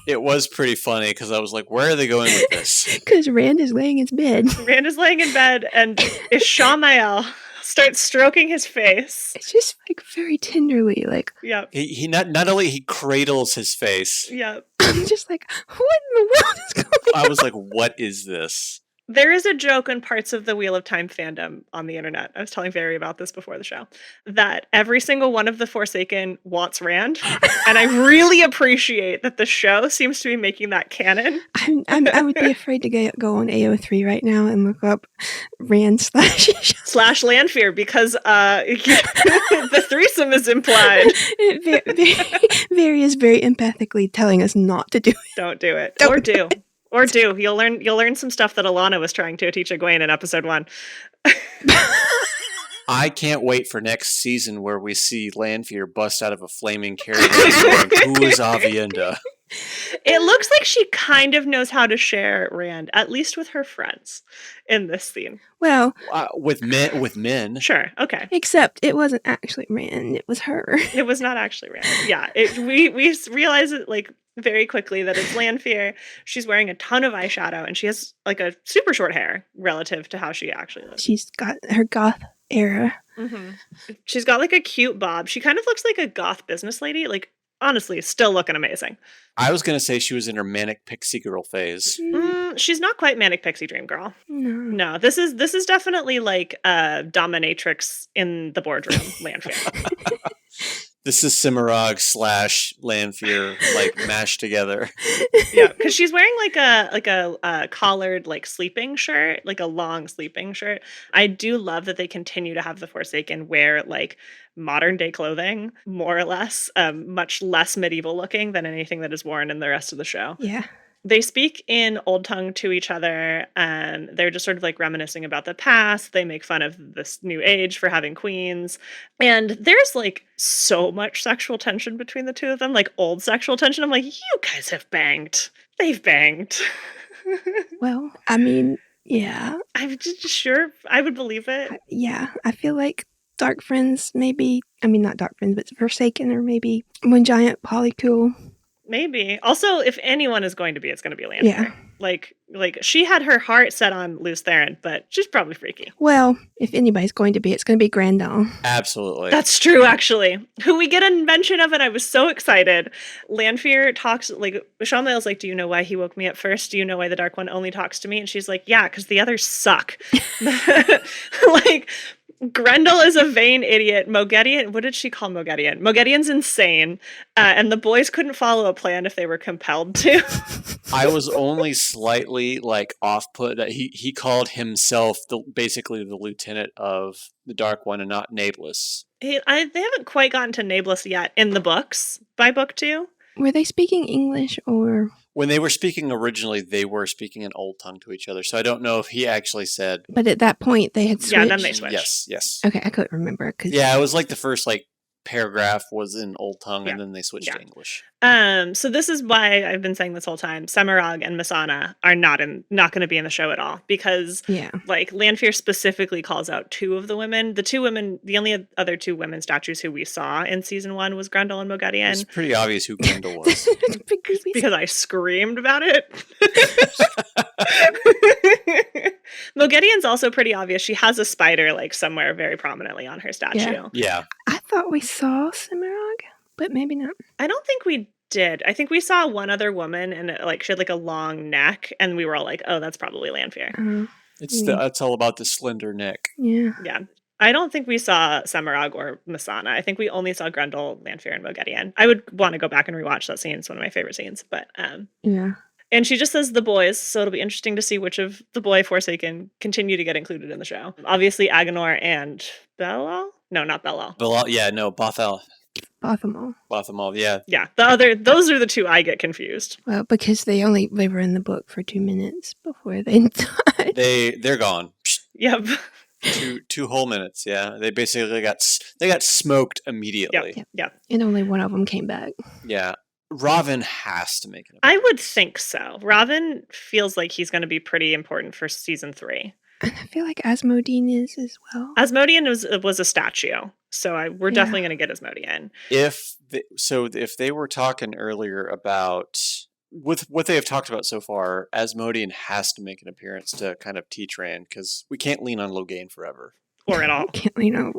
It was pretty funny because I was like, where are they going with this? Because Rand is laying in bed. Rand is laying in bed, and Ishamael starts stroking his face. It's just like very tenderly, like. Yep. He not only he cradles his face. Yep. I'm just like, what in the world is going on? I was like, what is this? There is a joke in parts of the Wheel of Time fandom on the internet. I was telling Very about this before the show, that every single one of the Forsaken wants Rand. And I really appreciate that the show seems to be making that canon. I would be afraid to go on AO3 right now and look up Rand slash Lanfear because the threesome is implied. Very is very empathically telling us not to do it. Don't do it. Don't or do. Or do. You'll learn some stuff that Alana was trying to teach Egwene in episode 1. I can't wait for next season where we see Lanfear bust out of a flaming carriage going, who is Veriendha? It looks like she kind of knows how to share Rand, at least with her friends, in this scene. Well, with men. Sure, okay. Except it wasn't actually Rand; it was her. It was not actually Rand. Yeah, we realize it like very quickly that it's Lanfear. She's wearing a ton of eyeshadow, and she has like a super short hair relative to how she actually looks. She's got her goth era. Mm-hmm. She's got like a cute bob. She kind of looks like a goth business lady. Like, honestly, still looking amazing. I was going to say she was in her manic pixie girl phase. She's not quite manic pixie dream girl. No, this is definitely like dominatrix in the boardroom, Lanfear. This is Cimarog / Lanfear like mashed together. Yeah, because she's wearing like a collared like sleeping shirt, like a long sleeping shirt. I do love that they continue to have the Forsaken wear like modern day clothing, more or less, much less medieval looking than anything that is worn in the rest of the show. Yeah. They speak in Old Tongue to each other, and they're just sort of like reminiscing about the past. They make fun of this new age for having queens. And there's like so much sexual tension between the two of them, like old sexual tension. I'm like, you guys have banged. They've banged. Well, I mean, yeah. I'm just sure I would believe it. Yeah, I feel like Dark Friends maybe, I mean, not Dark Friends, but Forsaken or maybe one giant polycule. Maybe. Also, if anyone is going to be, it's going to be Lanfear. Yeah. Like she had her heart set on Lews Therin, but she's probably freaky. Well, if anybody's going to be, it's going to be Grandon. Absolutely. That's true, actually. Who we get a mention of, and I was so excited. Lanfear talks, like, Ishamael's like, do you know why he woke me up first? Do you know why the Dark One only talks to me? And she's like, yeah, because the others suck. Like, Grendel is a vain idiot. Moghedien, what did she call Moghedien? Moghedien's insane. And the boys couldn't follow a plan if they were compelled to. I was only slightly like off-put that he called himself basically the lieutenant of the Dark One and not Nameless. They haven't quite gotten to Nameless yet in the books by book 2. Were they speaking English or? When they were speaking originally, they were speaking in Old Tongue to each other. So I don't know if he actually said. But at that point, they had switched. Yeah, then they switched. Yes. Okay, I couldn't remember. Yeah, it was like the first like paragraph was in Old Tongue, Yeah. and then they switched Yeah. to English. So this is why I've been saying this whole time, Semirhage and Masana are not going to be in the show at all, because Yeah. like Lanfear specifically calls out two of the women. The two women, the only other two women statues who we saw in season 1 was Grendel and It's Mogedion, pretty obvious who Grendel was. because I screamed about it. Mogedion's also pretty obvious. She has a spider like somewhere very prominently on her statue. Yeah. I thought we saw Cimarog, but maybe not. I don't think we did. I think we saw one other woman, and like she had like a long neck, and we were all like, "Oh, that's probably Lanfear." It's all about the slender neck. Yeah. Yeah. I don't think we saw Semirhage or Masana. I think we only saw Grendel, Lanfear, and Mogedion. I would want to go back and rewatch that scene. It's one of my favorite scenes. But Yeah. and she just says the boys, so it'll be interesting to see which of the boy Forsaken continue to get included in the show. Obviously, Agenor and Belal? No, not Belal. Bothell. Bothamo. Yeah. Yeah, those are the two I get confused. Well, because they were in the book for 2 minutes before they died. They're gone. Yep. Two whole minutes. Yeah, they basically got smoked immediately. Yep. And only one of them came back. Yeah, Ravin has to make it. I would think so. Ravin feels like he's going to be pretty important for season 3. And I feel like Asmodine is as well. Asmodian was a statue, so we're definitely going to get Asmodian. If they were talking earlier about with what they have talked about so far, Asmodian has to make an appearance to kind of teach Rand, because we can't lean on Logain forever. Or at all. Can't lean on.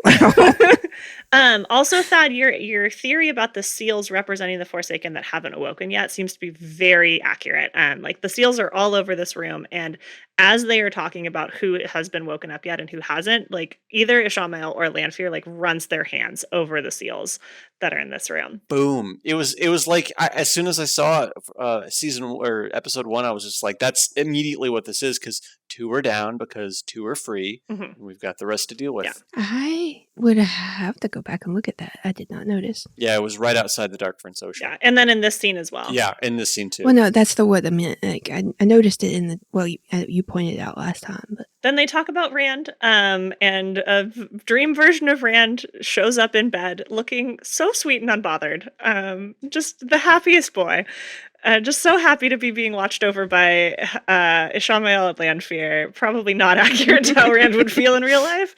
Also, Thad, your theory about the seals representing the Forsaken that haven't awoken yet seems to be very accurate. Like the seals are all over this room, and as they are talking about who has been woken up yet and who hasn't, like either Ishamael or Lanfear like runs their hands over the seals that are in this room. Boom! It was like as soon as I saw season or episode 1, I was just like, that's immediately what this is, because 2 are down because 2 are free, and we've got the rest to deal with. Yeah. I would have to go back and look at that. I did not notice. Yeah, it was right outside the Dark Prince Ocean. Yeah, and then in this scene as well. Yeah, in this scene too. Well, no, that's the what I meant. Like I noticed it in the you pointed it out last time, but then they talk about Rand, and a dream version of Rand shows up in bed looking so sweet and unbothered. Just the happiest boy. Just so happy to be being watched over by Ishamael and Lanfear. Probably not accurate to how Rand would feel in real life.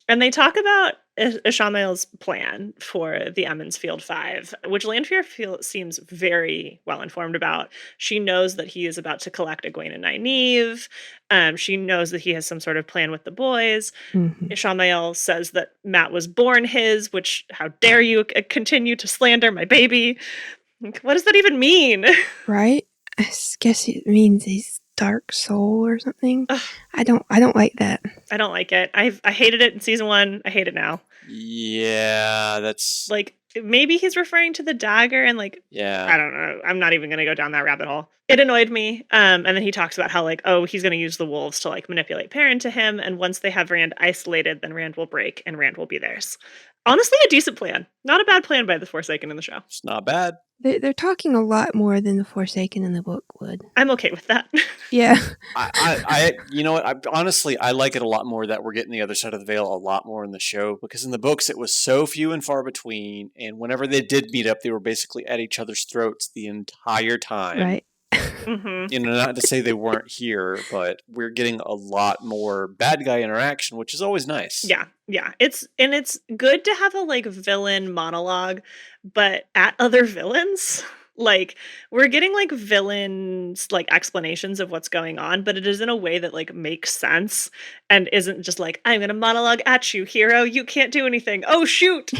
And they talk about Ishamael's plan for the Emmons Field 5, which Lanfear seems very well informed about. She knows that he is about to collect Egwene and Nynaeve. She knows that he has some sort of plan with the boys. Ishamael says that Mat was born his, which, how dare you continue to slander my baby? What does that even mean? Right? I guess it means he's dark soul or something. Ugh. I don't like that. I don't like it. I hated it in season 1. I hate it now. Yeah, that's like maybe he's referring to the dagger and like I don't know. I'm not even gonna go down that rabbit hole. It annoyed me. And then he talks about how like, oh, he's gonna use the wolves to like manipulate Perrin to him, and once they have Rand isolated, then Rand will break and Rand will be theirs. Honestly, a decent plan. Not a bad plan by the Forsaken in the show. It's not bad. They're talking a lot more than the Forsaken in the book would. I'm okay with that. Yeah. I you know what? Honestly, I like it a lot more that we're getting the other side of the veil a lot more in the show, because in the books it was so few and far between, and whenever they did meet up, they were basically at each other's throats the entire time. Right. You know, not to say they weren't here, but we're getting a lot more bad guy interaction, which is always nice. Yeah. It's good to have a like villain monologue, but at other villains. Like we're getting like villains like explanations of what's going on, but it is in a way that like makes sense and isn't just like, I'm gonna monologue at you, hero. You can't do anything. Oh shoot.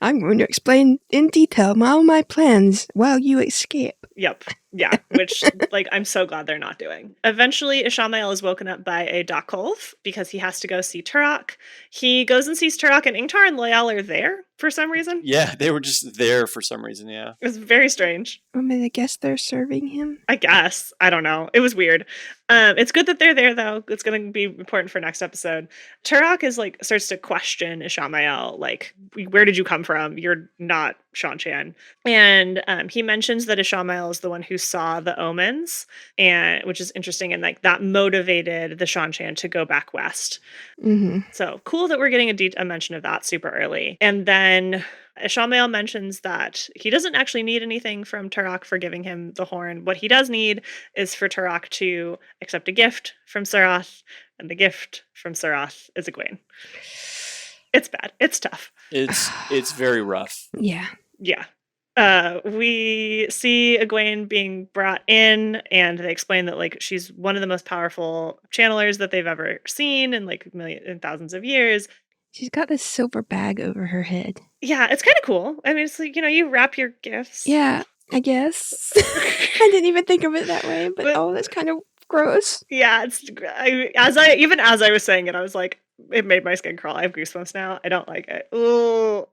I'm going to explain in detail all my plans while you escape. Yep. Yeah. Which like I'm so glad they're not doing. Eventually Ishamael is woken up by a Dakolv because he has to go see Turok. He goes and sees Turok, and Ingtar and Loyal are there for some reason. Yeah, they were just there for some reason, yeah. It was very strange. I mean, I guess they're serving him. I guess. I don't know. It was weird. It's good that they're there, though. It's going to be important for next episode. Turok is like starts to question Ishamael, like, where did you come from? You're not Shan-chan. And he mentions that Ishamael is the one who saw the omens, and which is interesting, and like that motivated the Shan-chan to go back west. Mm-hmm. So cool that we're getting a mention of that super early. And then Ishamael mentions that he doesn't actually need anything from Turok for giving him the horn. What he does need is for Turok to accept a gift from Sarath, and the gift from Sarath is Egwene. It's bad. It's tough. It's very rough. Yeah. Yeah. We see Egwene being brought in, and they explain that like she's one of the most powerful channelers that they've ever seen in like thousands of years. She's got this silver bag over her head. Yeah, it's kind of cool. I mean, it's like, you wrap your gifts. Yeah, I guess. I didn't even think of it that way, but that's kind of gross. Yeah, as I was saying it, I was like, it made my skin crawl. I have goosebumps now. I don't like it. Ooh.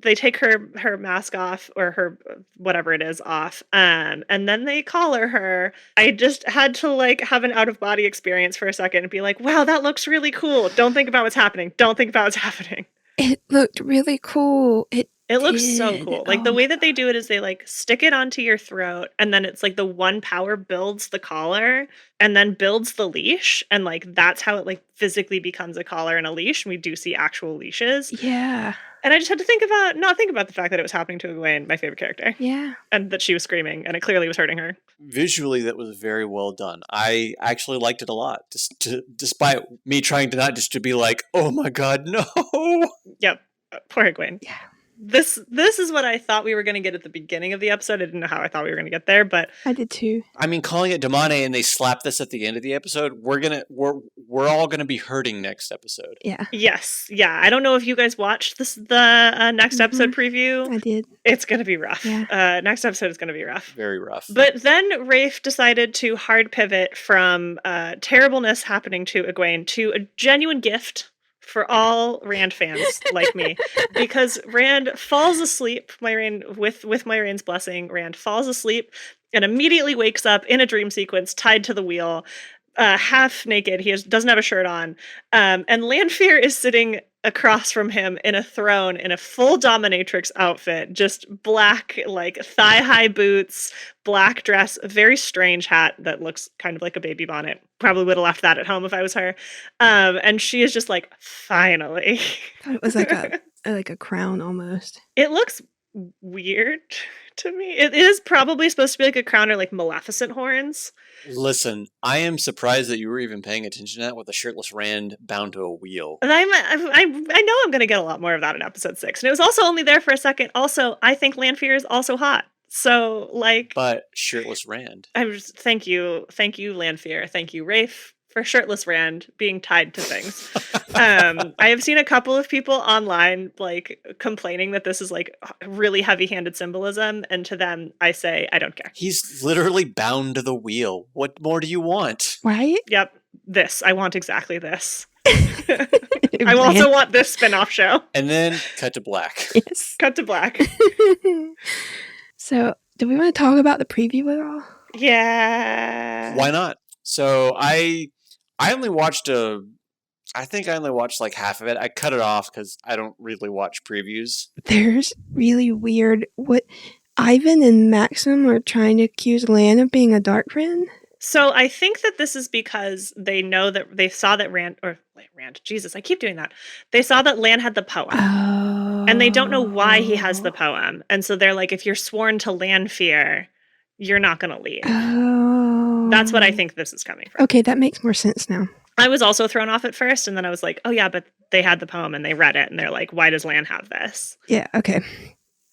They take her mask off, or her whatever it is off, and then they collar her. I just had to like have an out of body experience for a second and be like, wow, that looks really cool. Don't think about what's happening. Don't think about what's happening. It looked really cool. It looks so cool. Like the way that they do it is they like stick it onto your throat, and then it's like the one power builds the collar and then builds the leash, and like that's how it like physically becomes a collar and a leash. And we do see actual leashes. Yeah. And I just had to not think about the fact that it was happening to Egwene, my favorite character. Yeah. And that she was screaming, and it clearly was hurting her. Visually, that was very well done. I actually liked it a lot, despite me trying to not just to be like, oh my god, no! Yep. Poor Egwene. Yeah. This is what I thought we were going to get at the beginning of the episode. I didn't know how I thought we were going to get there, but I did too. I mean, calling it Damane and they slap this at the end of the episode, we're all gonna be hurting next episode. Yeah. Yes. Yeah. I don't know if you guys watched the next episode preview. I did. It's going to be rough. Yeah. Next episode is going to be rough. Very rough. But then Rafe decided to hard pivot from terribleness happening to Egwene to a genuine gift for all Rand fans like me, because Rand falls asleep. With Moiraine's blessing, Rand falls asleep and immediately wakes up in a dream sequence tied to the wheel, half naked. He doesn't have a shirt on, and Lanfear is sitting across from him in a throne in a full dominatrix outfit, just black, like thigh-high boots, black dress, a very strange hat that looks kind of like a baby bonnet. Probably would have left that at home if I was her. And she is just like, finally. It was like a crown almost. It looks weird to me. It is probably supposed to be like a crown or like Maleficent horns. Listen, I am surprised that you were even paying attention to that with a shirtless Rand bound to a wheel. And I know I'm going to get a lot more of that in episode 6. And it was also only there for a second. Also, I think Lanfear is also hot. So, like... But shirtless Rand. Thank you, Lanfear. Thank you, Rafe, for shirtless Rand being tied to things. I have seen a couple of people online like complaining that this is like really heavy-handed symbolism, and to them I say I don't care. He's literally bound to the wheel. What more do you want? Right? Yep. I want exactly this. I also want this spin-off show. And then cut to black. Yes. Cut to black. So, do we want to talk about the preview at all? Yeah. Why not? So I only watched I think I only watched like half of it. I cut it off because I don't really watch previews. There's really weird what Ivan and Maxim are trying to accuse Lan of being a dark friend. So I think that this is because they know that they saw that Rand, Jesus, I keep doing that. They saw that Lan had the poem. Oh. And they don't know why he has the poem. And so they're like, if you're sworn to Lanfear, you're not going to leave. Oh. That's what I think this is coming from. Okay, that makes more sense now. I was also thrown off at first, and then I was like, oh yeah, but they had the poem and they read it, and they're like, why does Lan have this? Yeah, okay.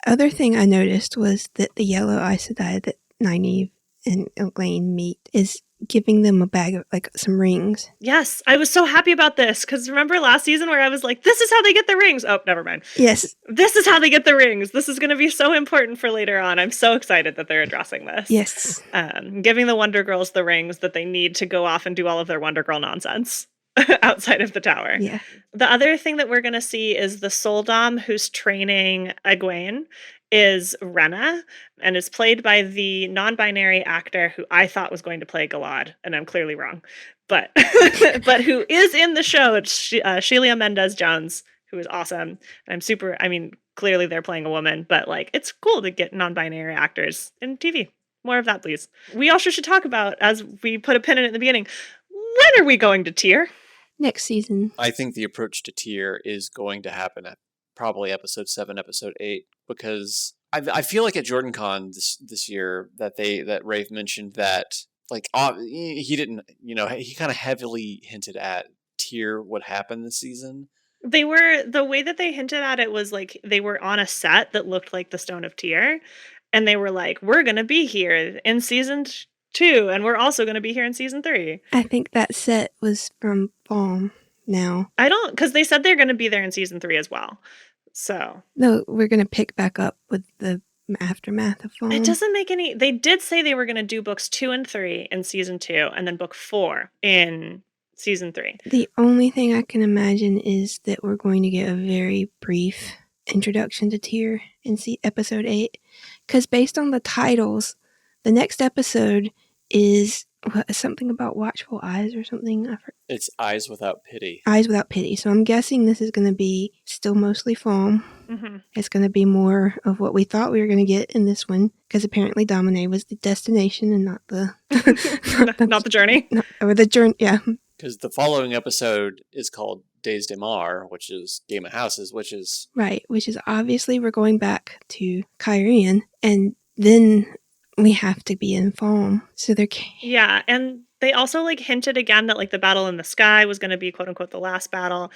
Other thing I noticed was that the yellow Aes Sedai that Nynaeve and Egwene meet is giving them a bag of, like, some rings. Yes, I was so happy about this, because remember last season where I was like, this is how they get the rings? Oh, never mind. Yes. This is how they get the rings. This is going to be so important for later on. I'm so excited that they're addressing this. Yes. Giving the Wonder Girls the rings that they need to go off and do all of their Wonder Girl nonsense outside of the tower. Yeah. The other thing that we're going to see is the Soul Dom who's training Egwene. is Renna, and is played by the non-binary actor who I thought was going to play Galad, and I'm clearly wrong. But but who is in the show? It's Sheila Mendez-Jones, who is awesome. And I mean, clearly they're playing a woman, but like it's cool to get non-binary actors in TV. More of that, please. We also should talk about, as we put a pin in it in the beginning, when are we going to Tyr? Next season. I think the approach to Tyr is going to happen at probably episode 7, episode 8, because I feel like at JordanCon this year that Rafe mentioned that like he didn't, he kind of heavily hinted at Tyr would happen this season. The way that they hinted at it was like they were on a set that looked like the Stone of Tyr, and they were like, we're going to be here in season 2, and we're also going to be here in season 3. I think that set was from Falm now. Because they said they're going to be there in season 3 as well. So. No, we're going to pick back up with the aftermath of Falm. It doesn't make any. They did say they were going to do books 2 and 3 in season 2, and then book 4 in season 3. The only thing I can imagine is that we're going to get a very brief introduction to Tyr in episode 8, because based on the titles, the next episode is something about watchful eyes or something. It's Eyes Without Pity. Eyes Without Pity. So I'm guessing this is going to be still mostly Falm. Mm-hmm. It's going to be more of what we thought we were going to get in this one, because apparently Domine was the destination and not the not the journey. Or the journey, yeah. Because the following episode is called Days de Mar, which is Game of Houses, which is... Right, which is obviously we're going back to Kyrian, and then we have to be in Falm. So they're... Yeah, and they also like hinted again that like the battle in the sky was going to be quote unquote the last battle.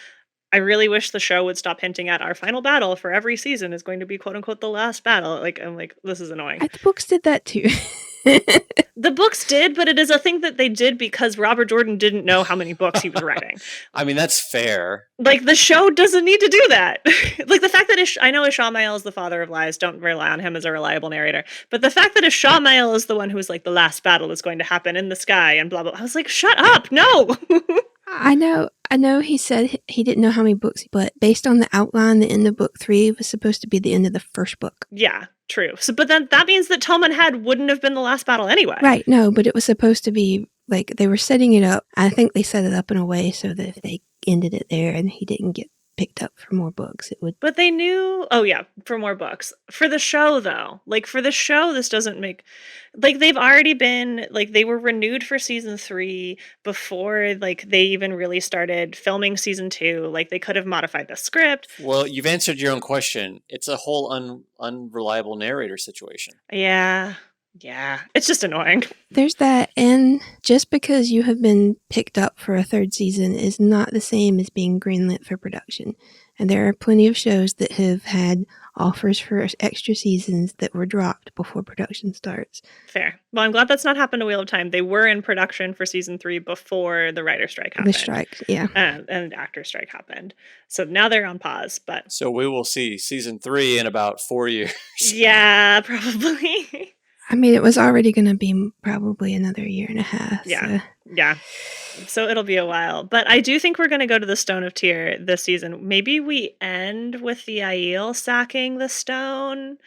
I really wish the show would stop hinting at our final battle for every season is going to be quote unquote the last battle. Like, I'm like, this is annoying. The books did that too. The books did, but it is a thing that they did because Robert Jordan didn't know how many books he was writing. I mean, that's fair. Like, the show doesn't need to do that. Like, the fact that I know Ishamael is the father of lies, don't rely on him as a reliable narrator, but the fact that Ishamael is the one who's like, the last battle is going to happen in the sky and blah, blah, I was like, shut up, no! I know he said he didn't know how many books, but based on the outline, the end of book 3 was supposed to be the end of the first book. Yeah, true. So, but then that means that Toman Head wouldn't have been the last battle anyway. Right, no, but it was supposed to be, like, they were setting it up. I think they set it up in a way so that if they ended it there and he didn't get picked up for more books, it would... But they knew, oh yeah, for more books. For the show, though, like, for the show, this doesn't make... Like, they've already been, like, they were renewed for season 3 before, like, they even really started filming season 2. Like, they could have modified the script. Well, you've answered your own question. It's a whole unreliable narrator situation. Yeah, it's just annoying. There's that, and just because you have been picked up for a 3rd season is not the same as being greenlit for production. And there are plenty of shows that have had offers for extra seasons that were dropped before production starts. Fair. Well, I'm glad that's not happened to Wheel of Time. They were in production for season 3 before the writer strike happened. The strike, yeah. And actor strike happened. So now they're on pause, but... So we will see season 3 in about 4 years. Yeah, probably. I mean, it was already going to be probably another year and a half. Yeah. So. Yeah. So it'll be a while. But I do think we're going to go to the Stone of Tyr this season. Maybe we end with the Aiel sacking the stone.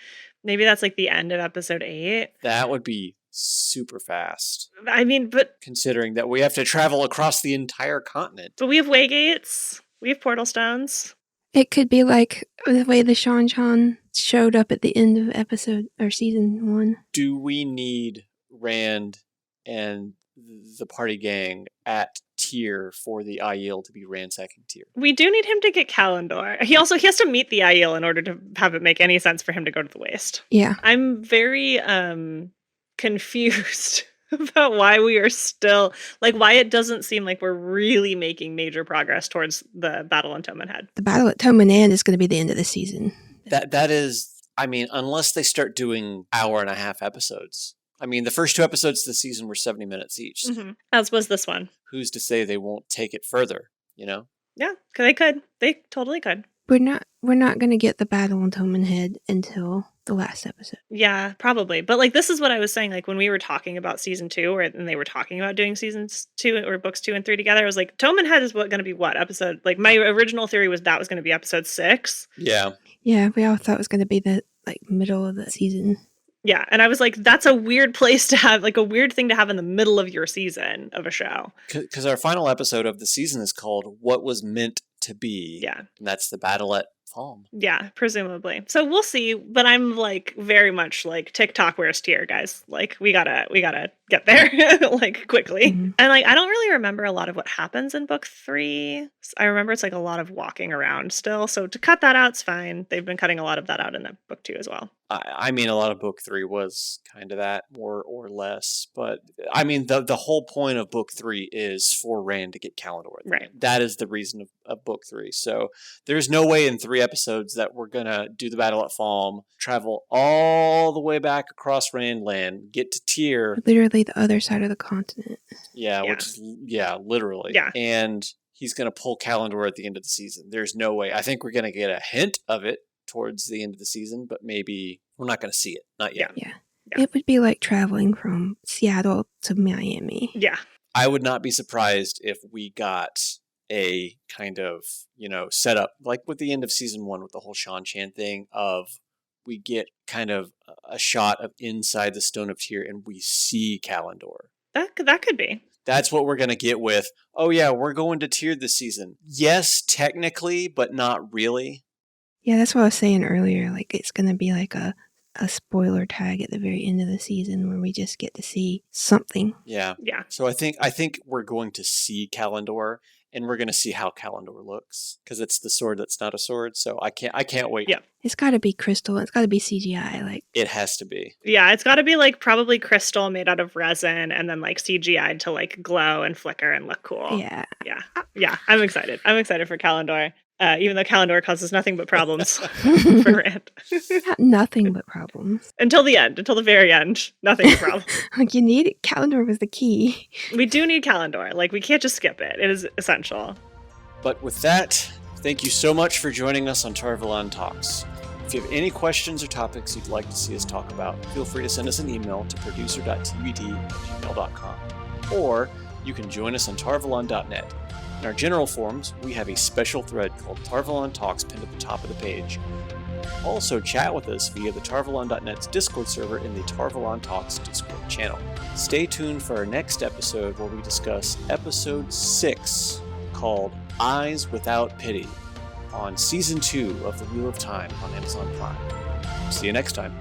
Maybe that's like the end of episode 8. That would be super fast. I mean, but... Considering that we have to travel across the entire continent. But we have waygates. We have portal stones. It could be like the way the Shan showed up at the end of episode or season 1. Do we need Rand and the party gang at Tyr for the Aiel to be ransacking Tyr? We do need him to get Kalendor. He has to meet the Aiel in order to have it make any sense for him to go to the Waste. Yeah. I'm very confused about why we are still, like, why it doesn't seem like we're really making major progress towards the battle in Toman Head. The battle at Toman Head is going to be the end of the season. That is, I mean, unless they start doing 1.5-hour episodes. I mean, the first 2 episodes of the season were 70 minutes each. Mm-hmm. As was this one. Who's to say they won't take it further, you know? Yeah, they could. They totally could. We're not going to get the battle on Toman Head until the last episode. Yeah, probably. But like, this is what I was saying, like when we were talking about season 2 and they were talking about doing seasons 2 or books 2 and 3 together, I was like, Toman Head is going to be what episode? Like my original theory was that was going to be episode 6. Yeah. Yeah, we all thought it was going to be the like middle of the season. Yeah, and I was like, that's a weird place to have, like a weird thing to have in the middle of your season of a show. Because our final episode of the season is called What Was Meant to Be. Yeah. And that's the battle at Falm. Yeah, presumably. So we'll see, but I'm like very much like TikTok where's tier, guys. Like we gotta get there like quickly. Mhm. And like I don't really remember a lot of what happens in book 3. I remember it's like a lot of walking around still. So to cut that out's fine. They've been cutting a lot of that out in the book 2 as well. I mean, a lot of book 3 was kind of that, more or less. But I mean, the whole point of book 3 is for Rand to get Kalendor. Right. That is the reason of book 3. So there's no way in 3 episodes that we're gonna do the battle at Falm, travel all the way back across Randland, get to Tyr. Literally the other side of the continent. Yeah, Yeah. which is literally. Yeah. And he's gonna pull Kalendor at the end of the season. There's no way. I think we're gonna get a hint of it towards the end of the season, but maybe we're not going to see it. Not yet. Yeah. Yeah. It would be like traveling from Seattle to Miami. Yeah. I would not be surprised if we got a kind of, setup like with the end of season 1 with the whole Shan Chan thing of we get kind of a shot of inside the Stone of Tyr and we see Kalendor. That could be. That's what we're going to get with, oh yeah, we're going to Tyr this season. Yes, technically, but not really. Yeah, that's what I was saying earlier. Like, it's going to be like a spoiler tag at the very end of the season where we just get to see something. Yeah. Yeah. So I think we're going to see Kalendor, and we're going to see how Kalendor looks because it's the sword that's not a sword. So I can't wait. Yeah. It's got to be crystal. It's got to be CGI. Like, It has to be. Yeah, it's got to be like probably crystal made out of resin and then like CGI'd to like glow and flicker and look cool. yeah. Yeah. I'm excited. I'm excited for Kalendor. Even though Kalendor causes nothing but problems for Rand. Nothing but problems. Until the end, until the very end, nothing but problems. Like, you need it. Calendar was the key. We do need Kalendor. Like, we can't just skip it. It is essential. But with that, thank you so much for joining us on TarValon Talks. If you have any questions or topics you'd like to see us talk about, feel free to send us an email to producer.tbd@gmail.com. Or you can join us on tarvalon.net. In our general forums, we have a special thread called TarValon Talks pinned at the top of the page. Also chat with us via the tarvalon.net's Discord server in the TarValon Talks Discord channel. Stay tuned for our next episode where we discuss episode 6 called Eyes Without Pity on season 2 of The Wheel of Time on Amazon Prime. See you next time.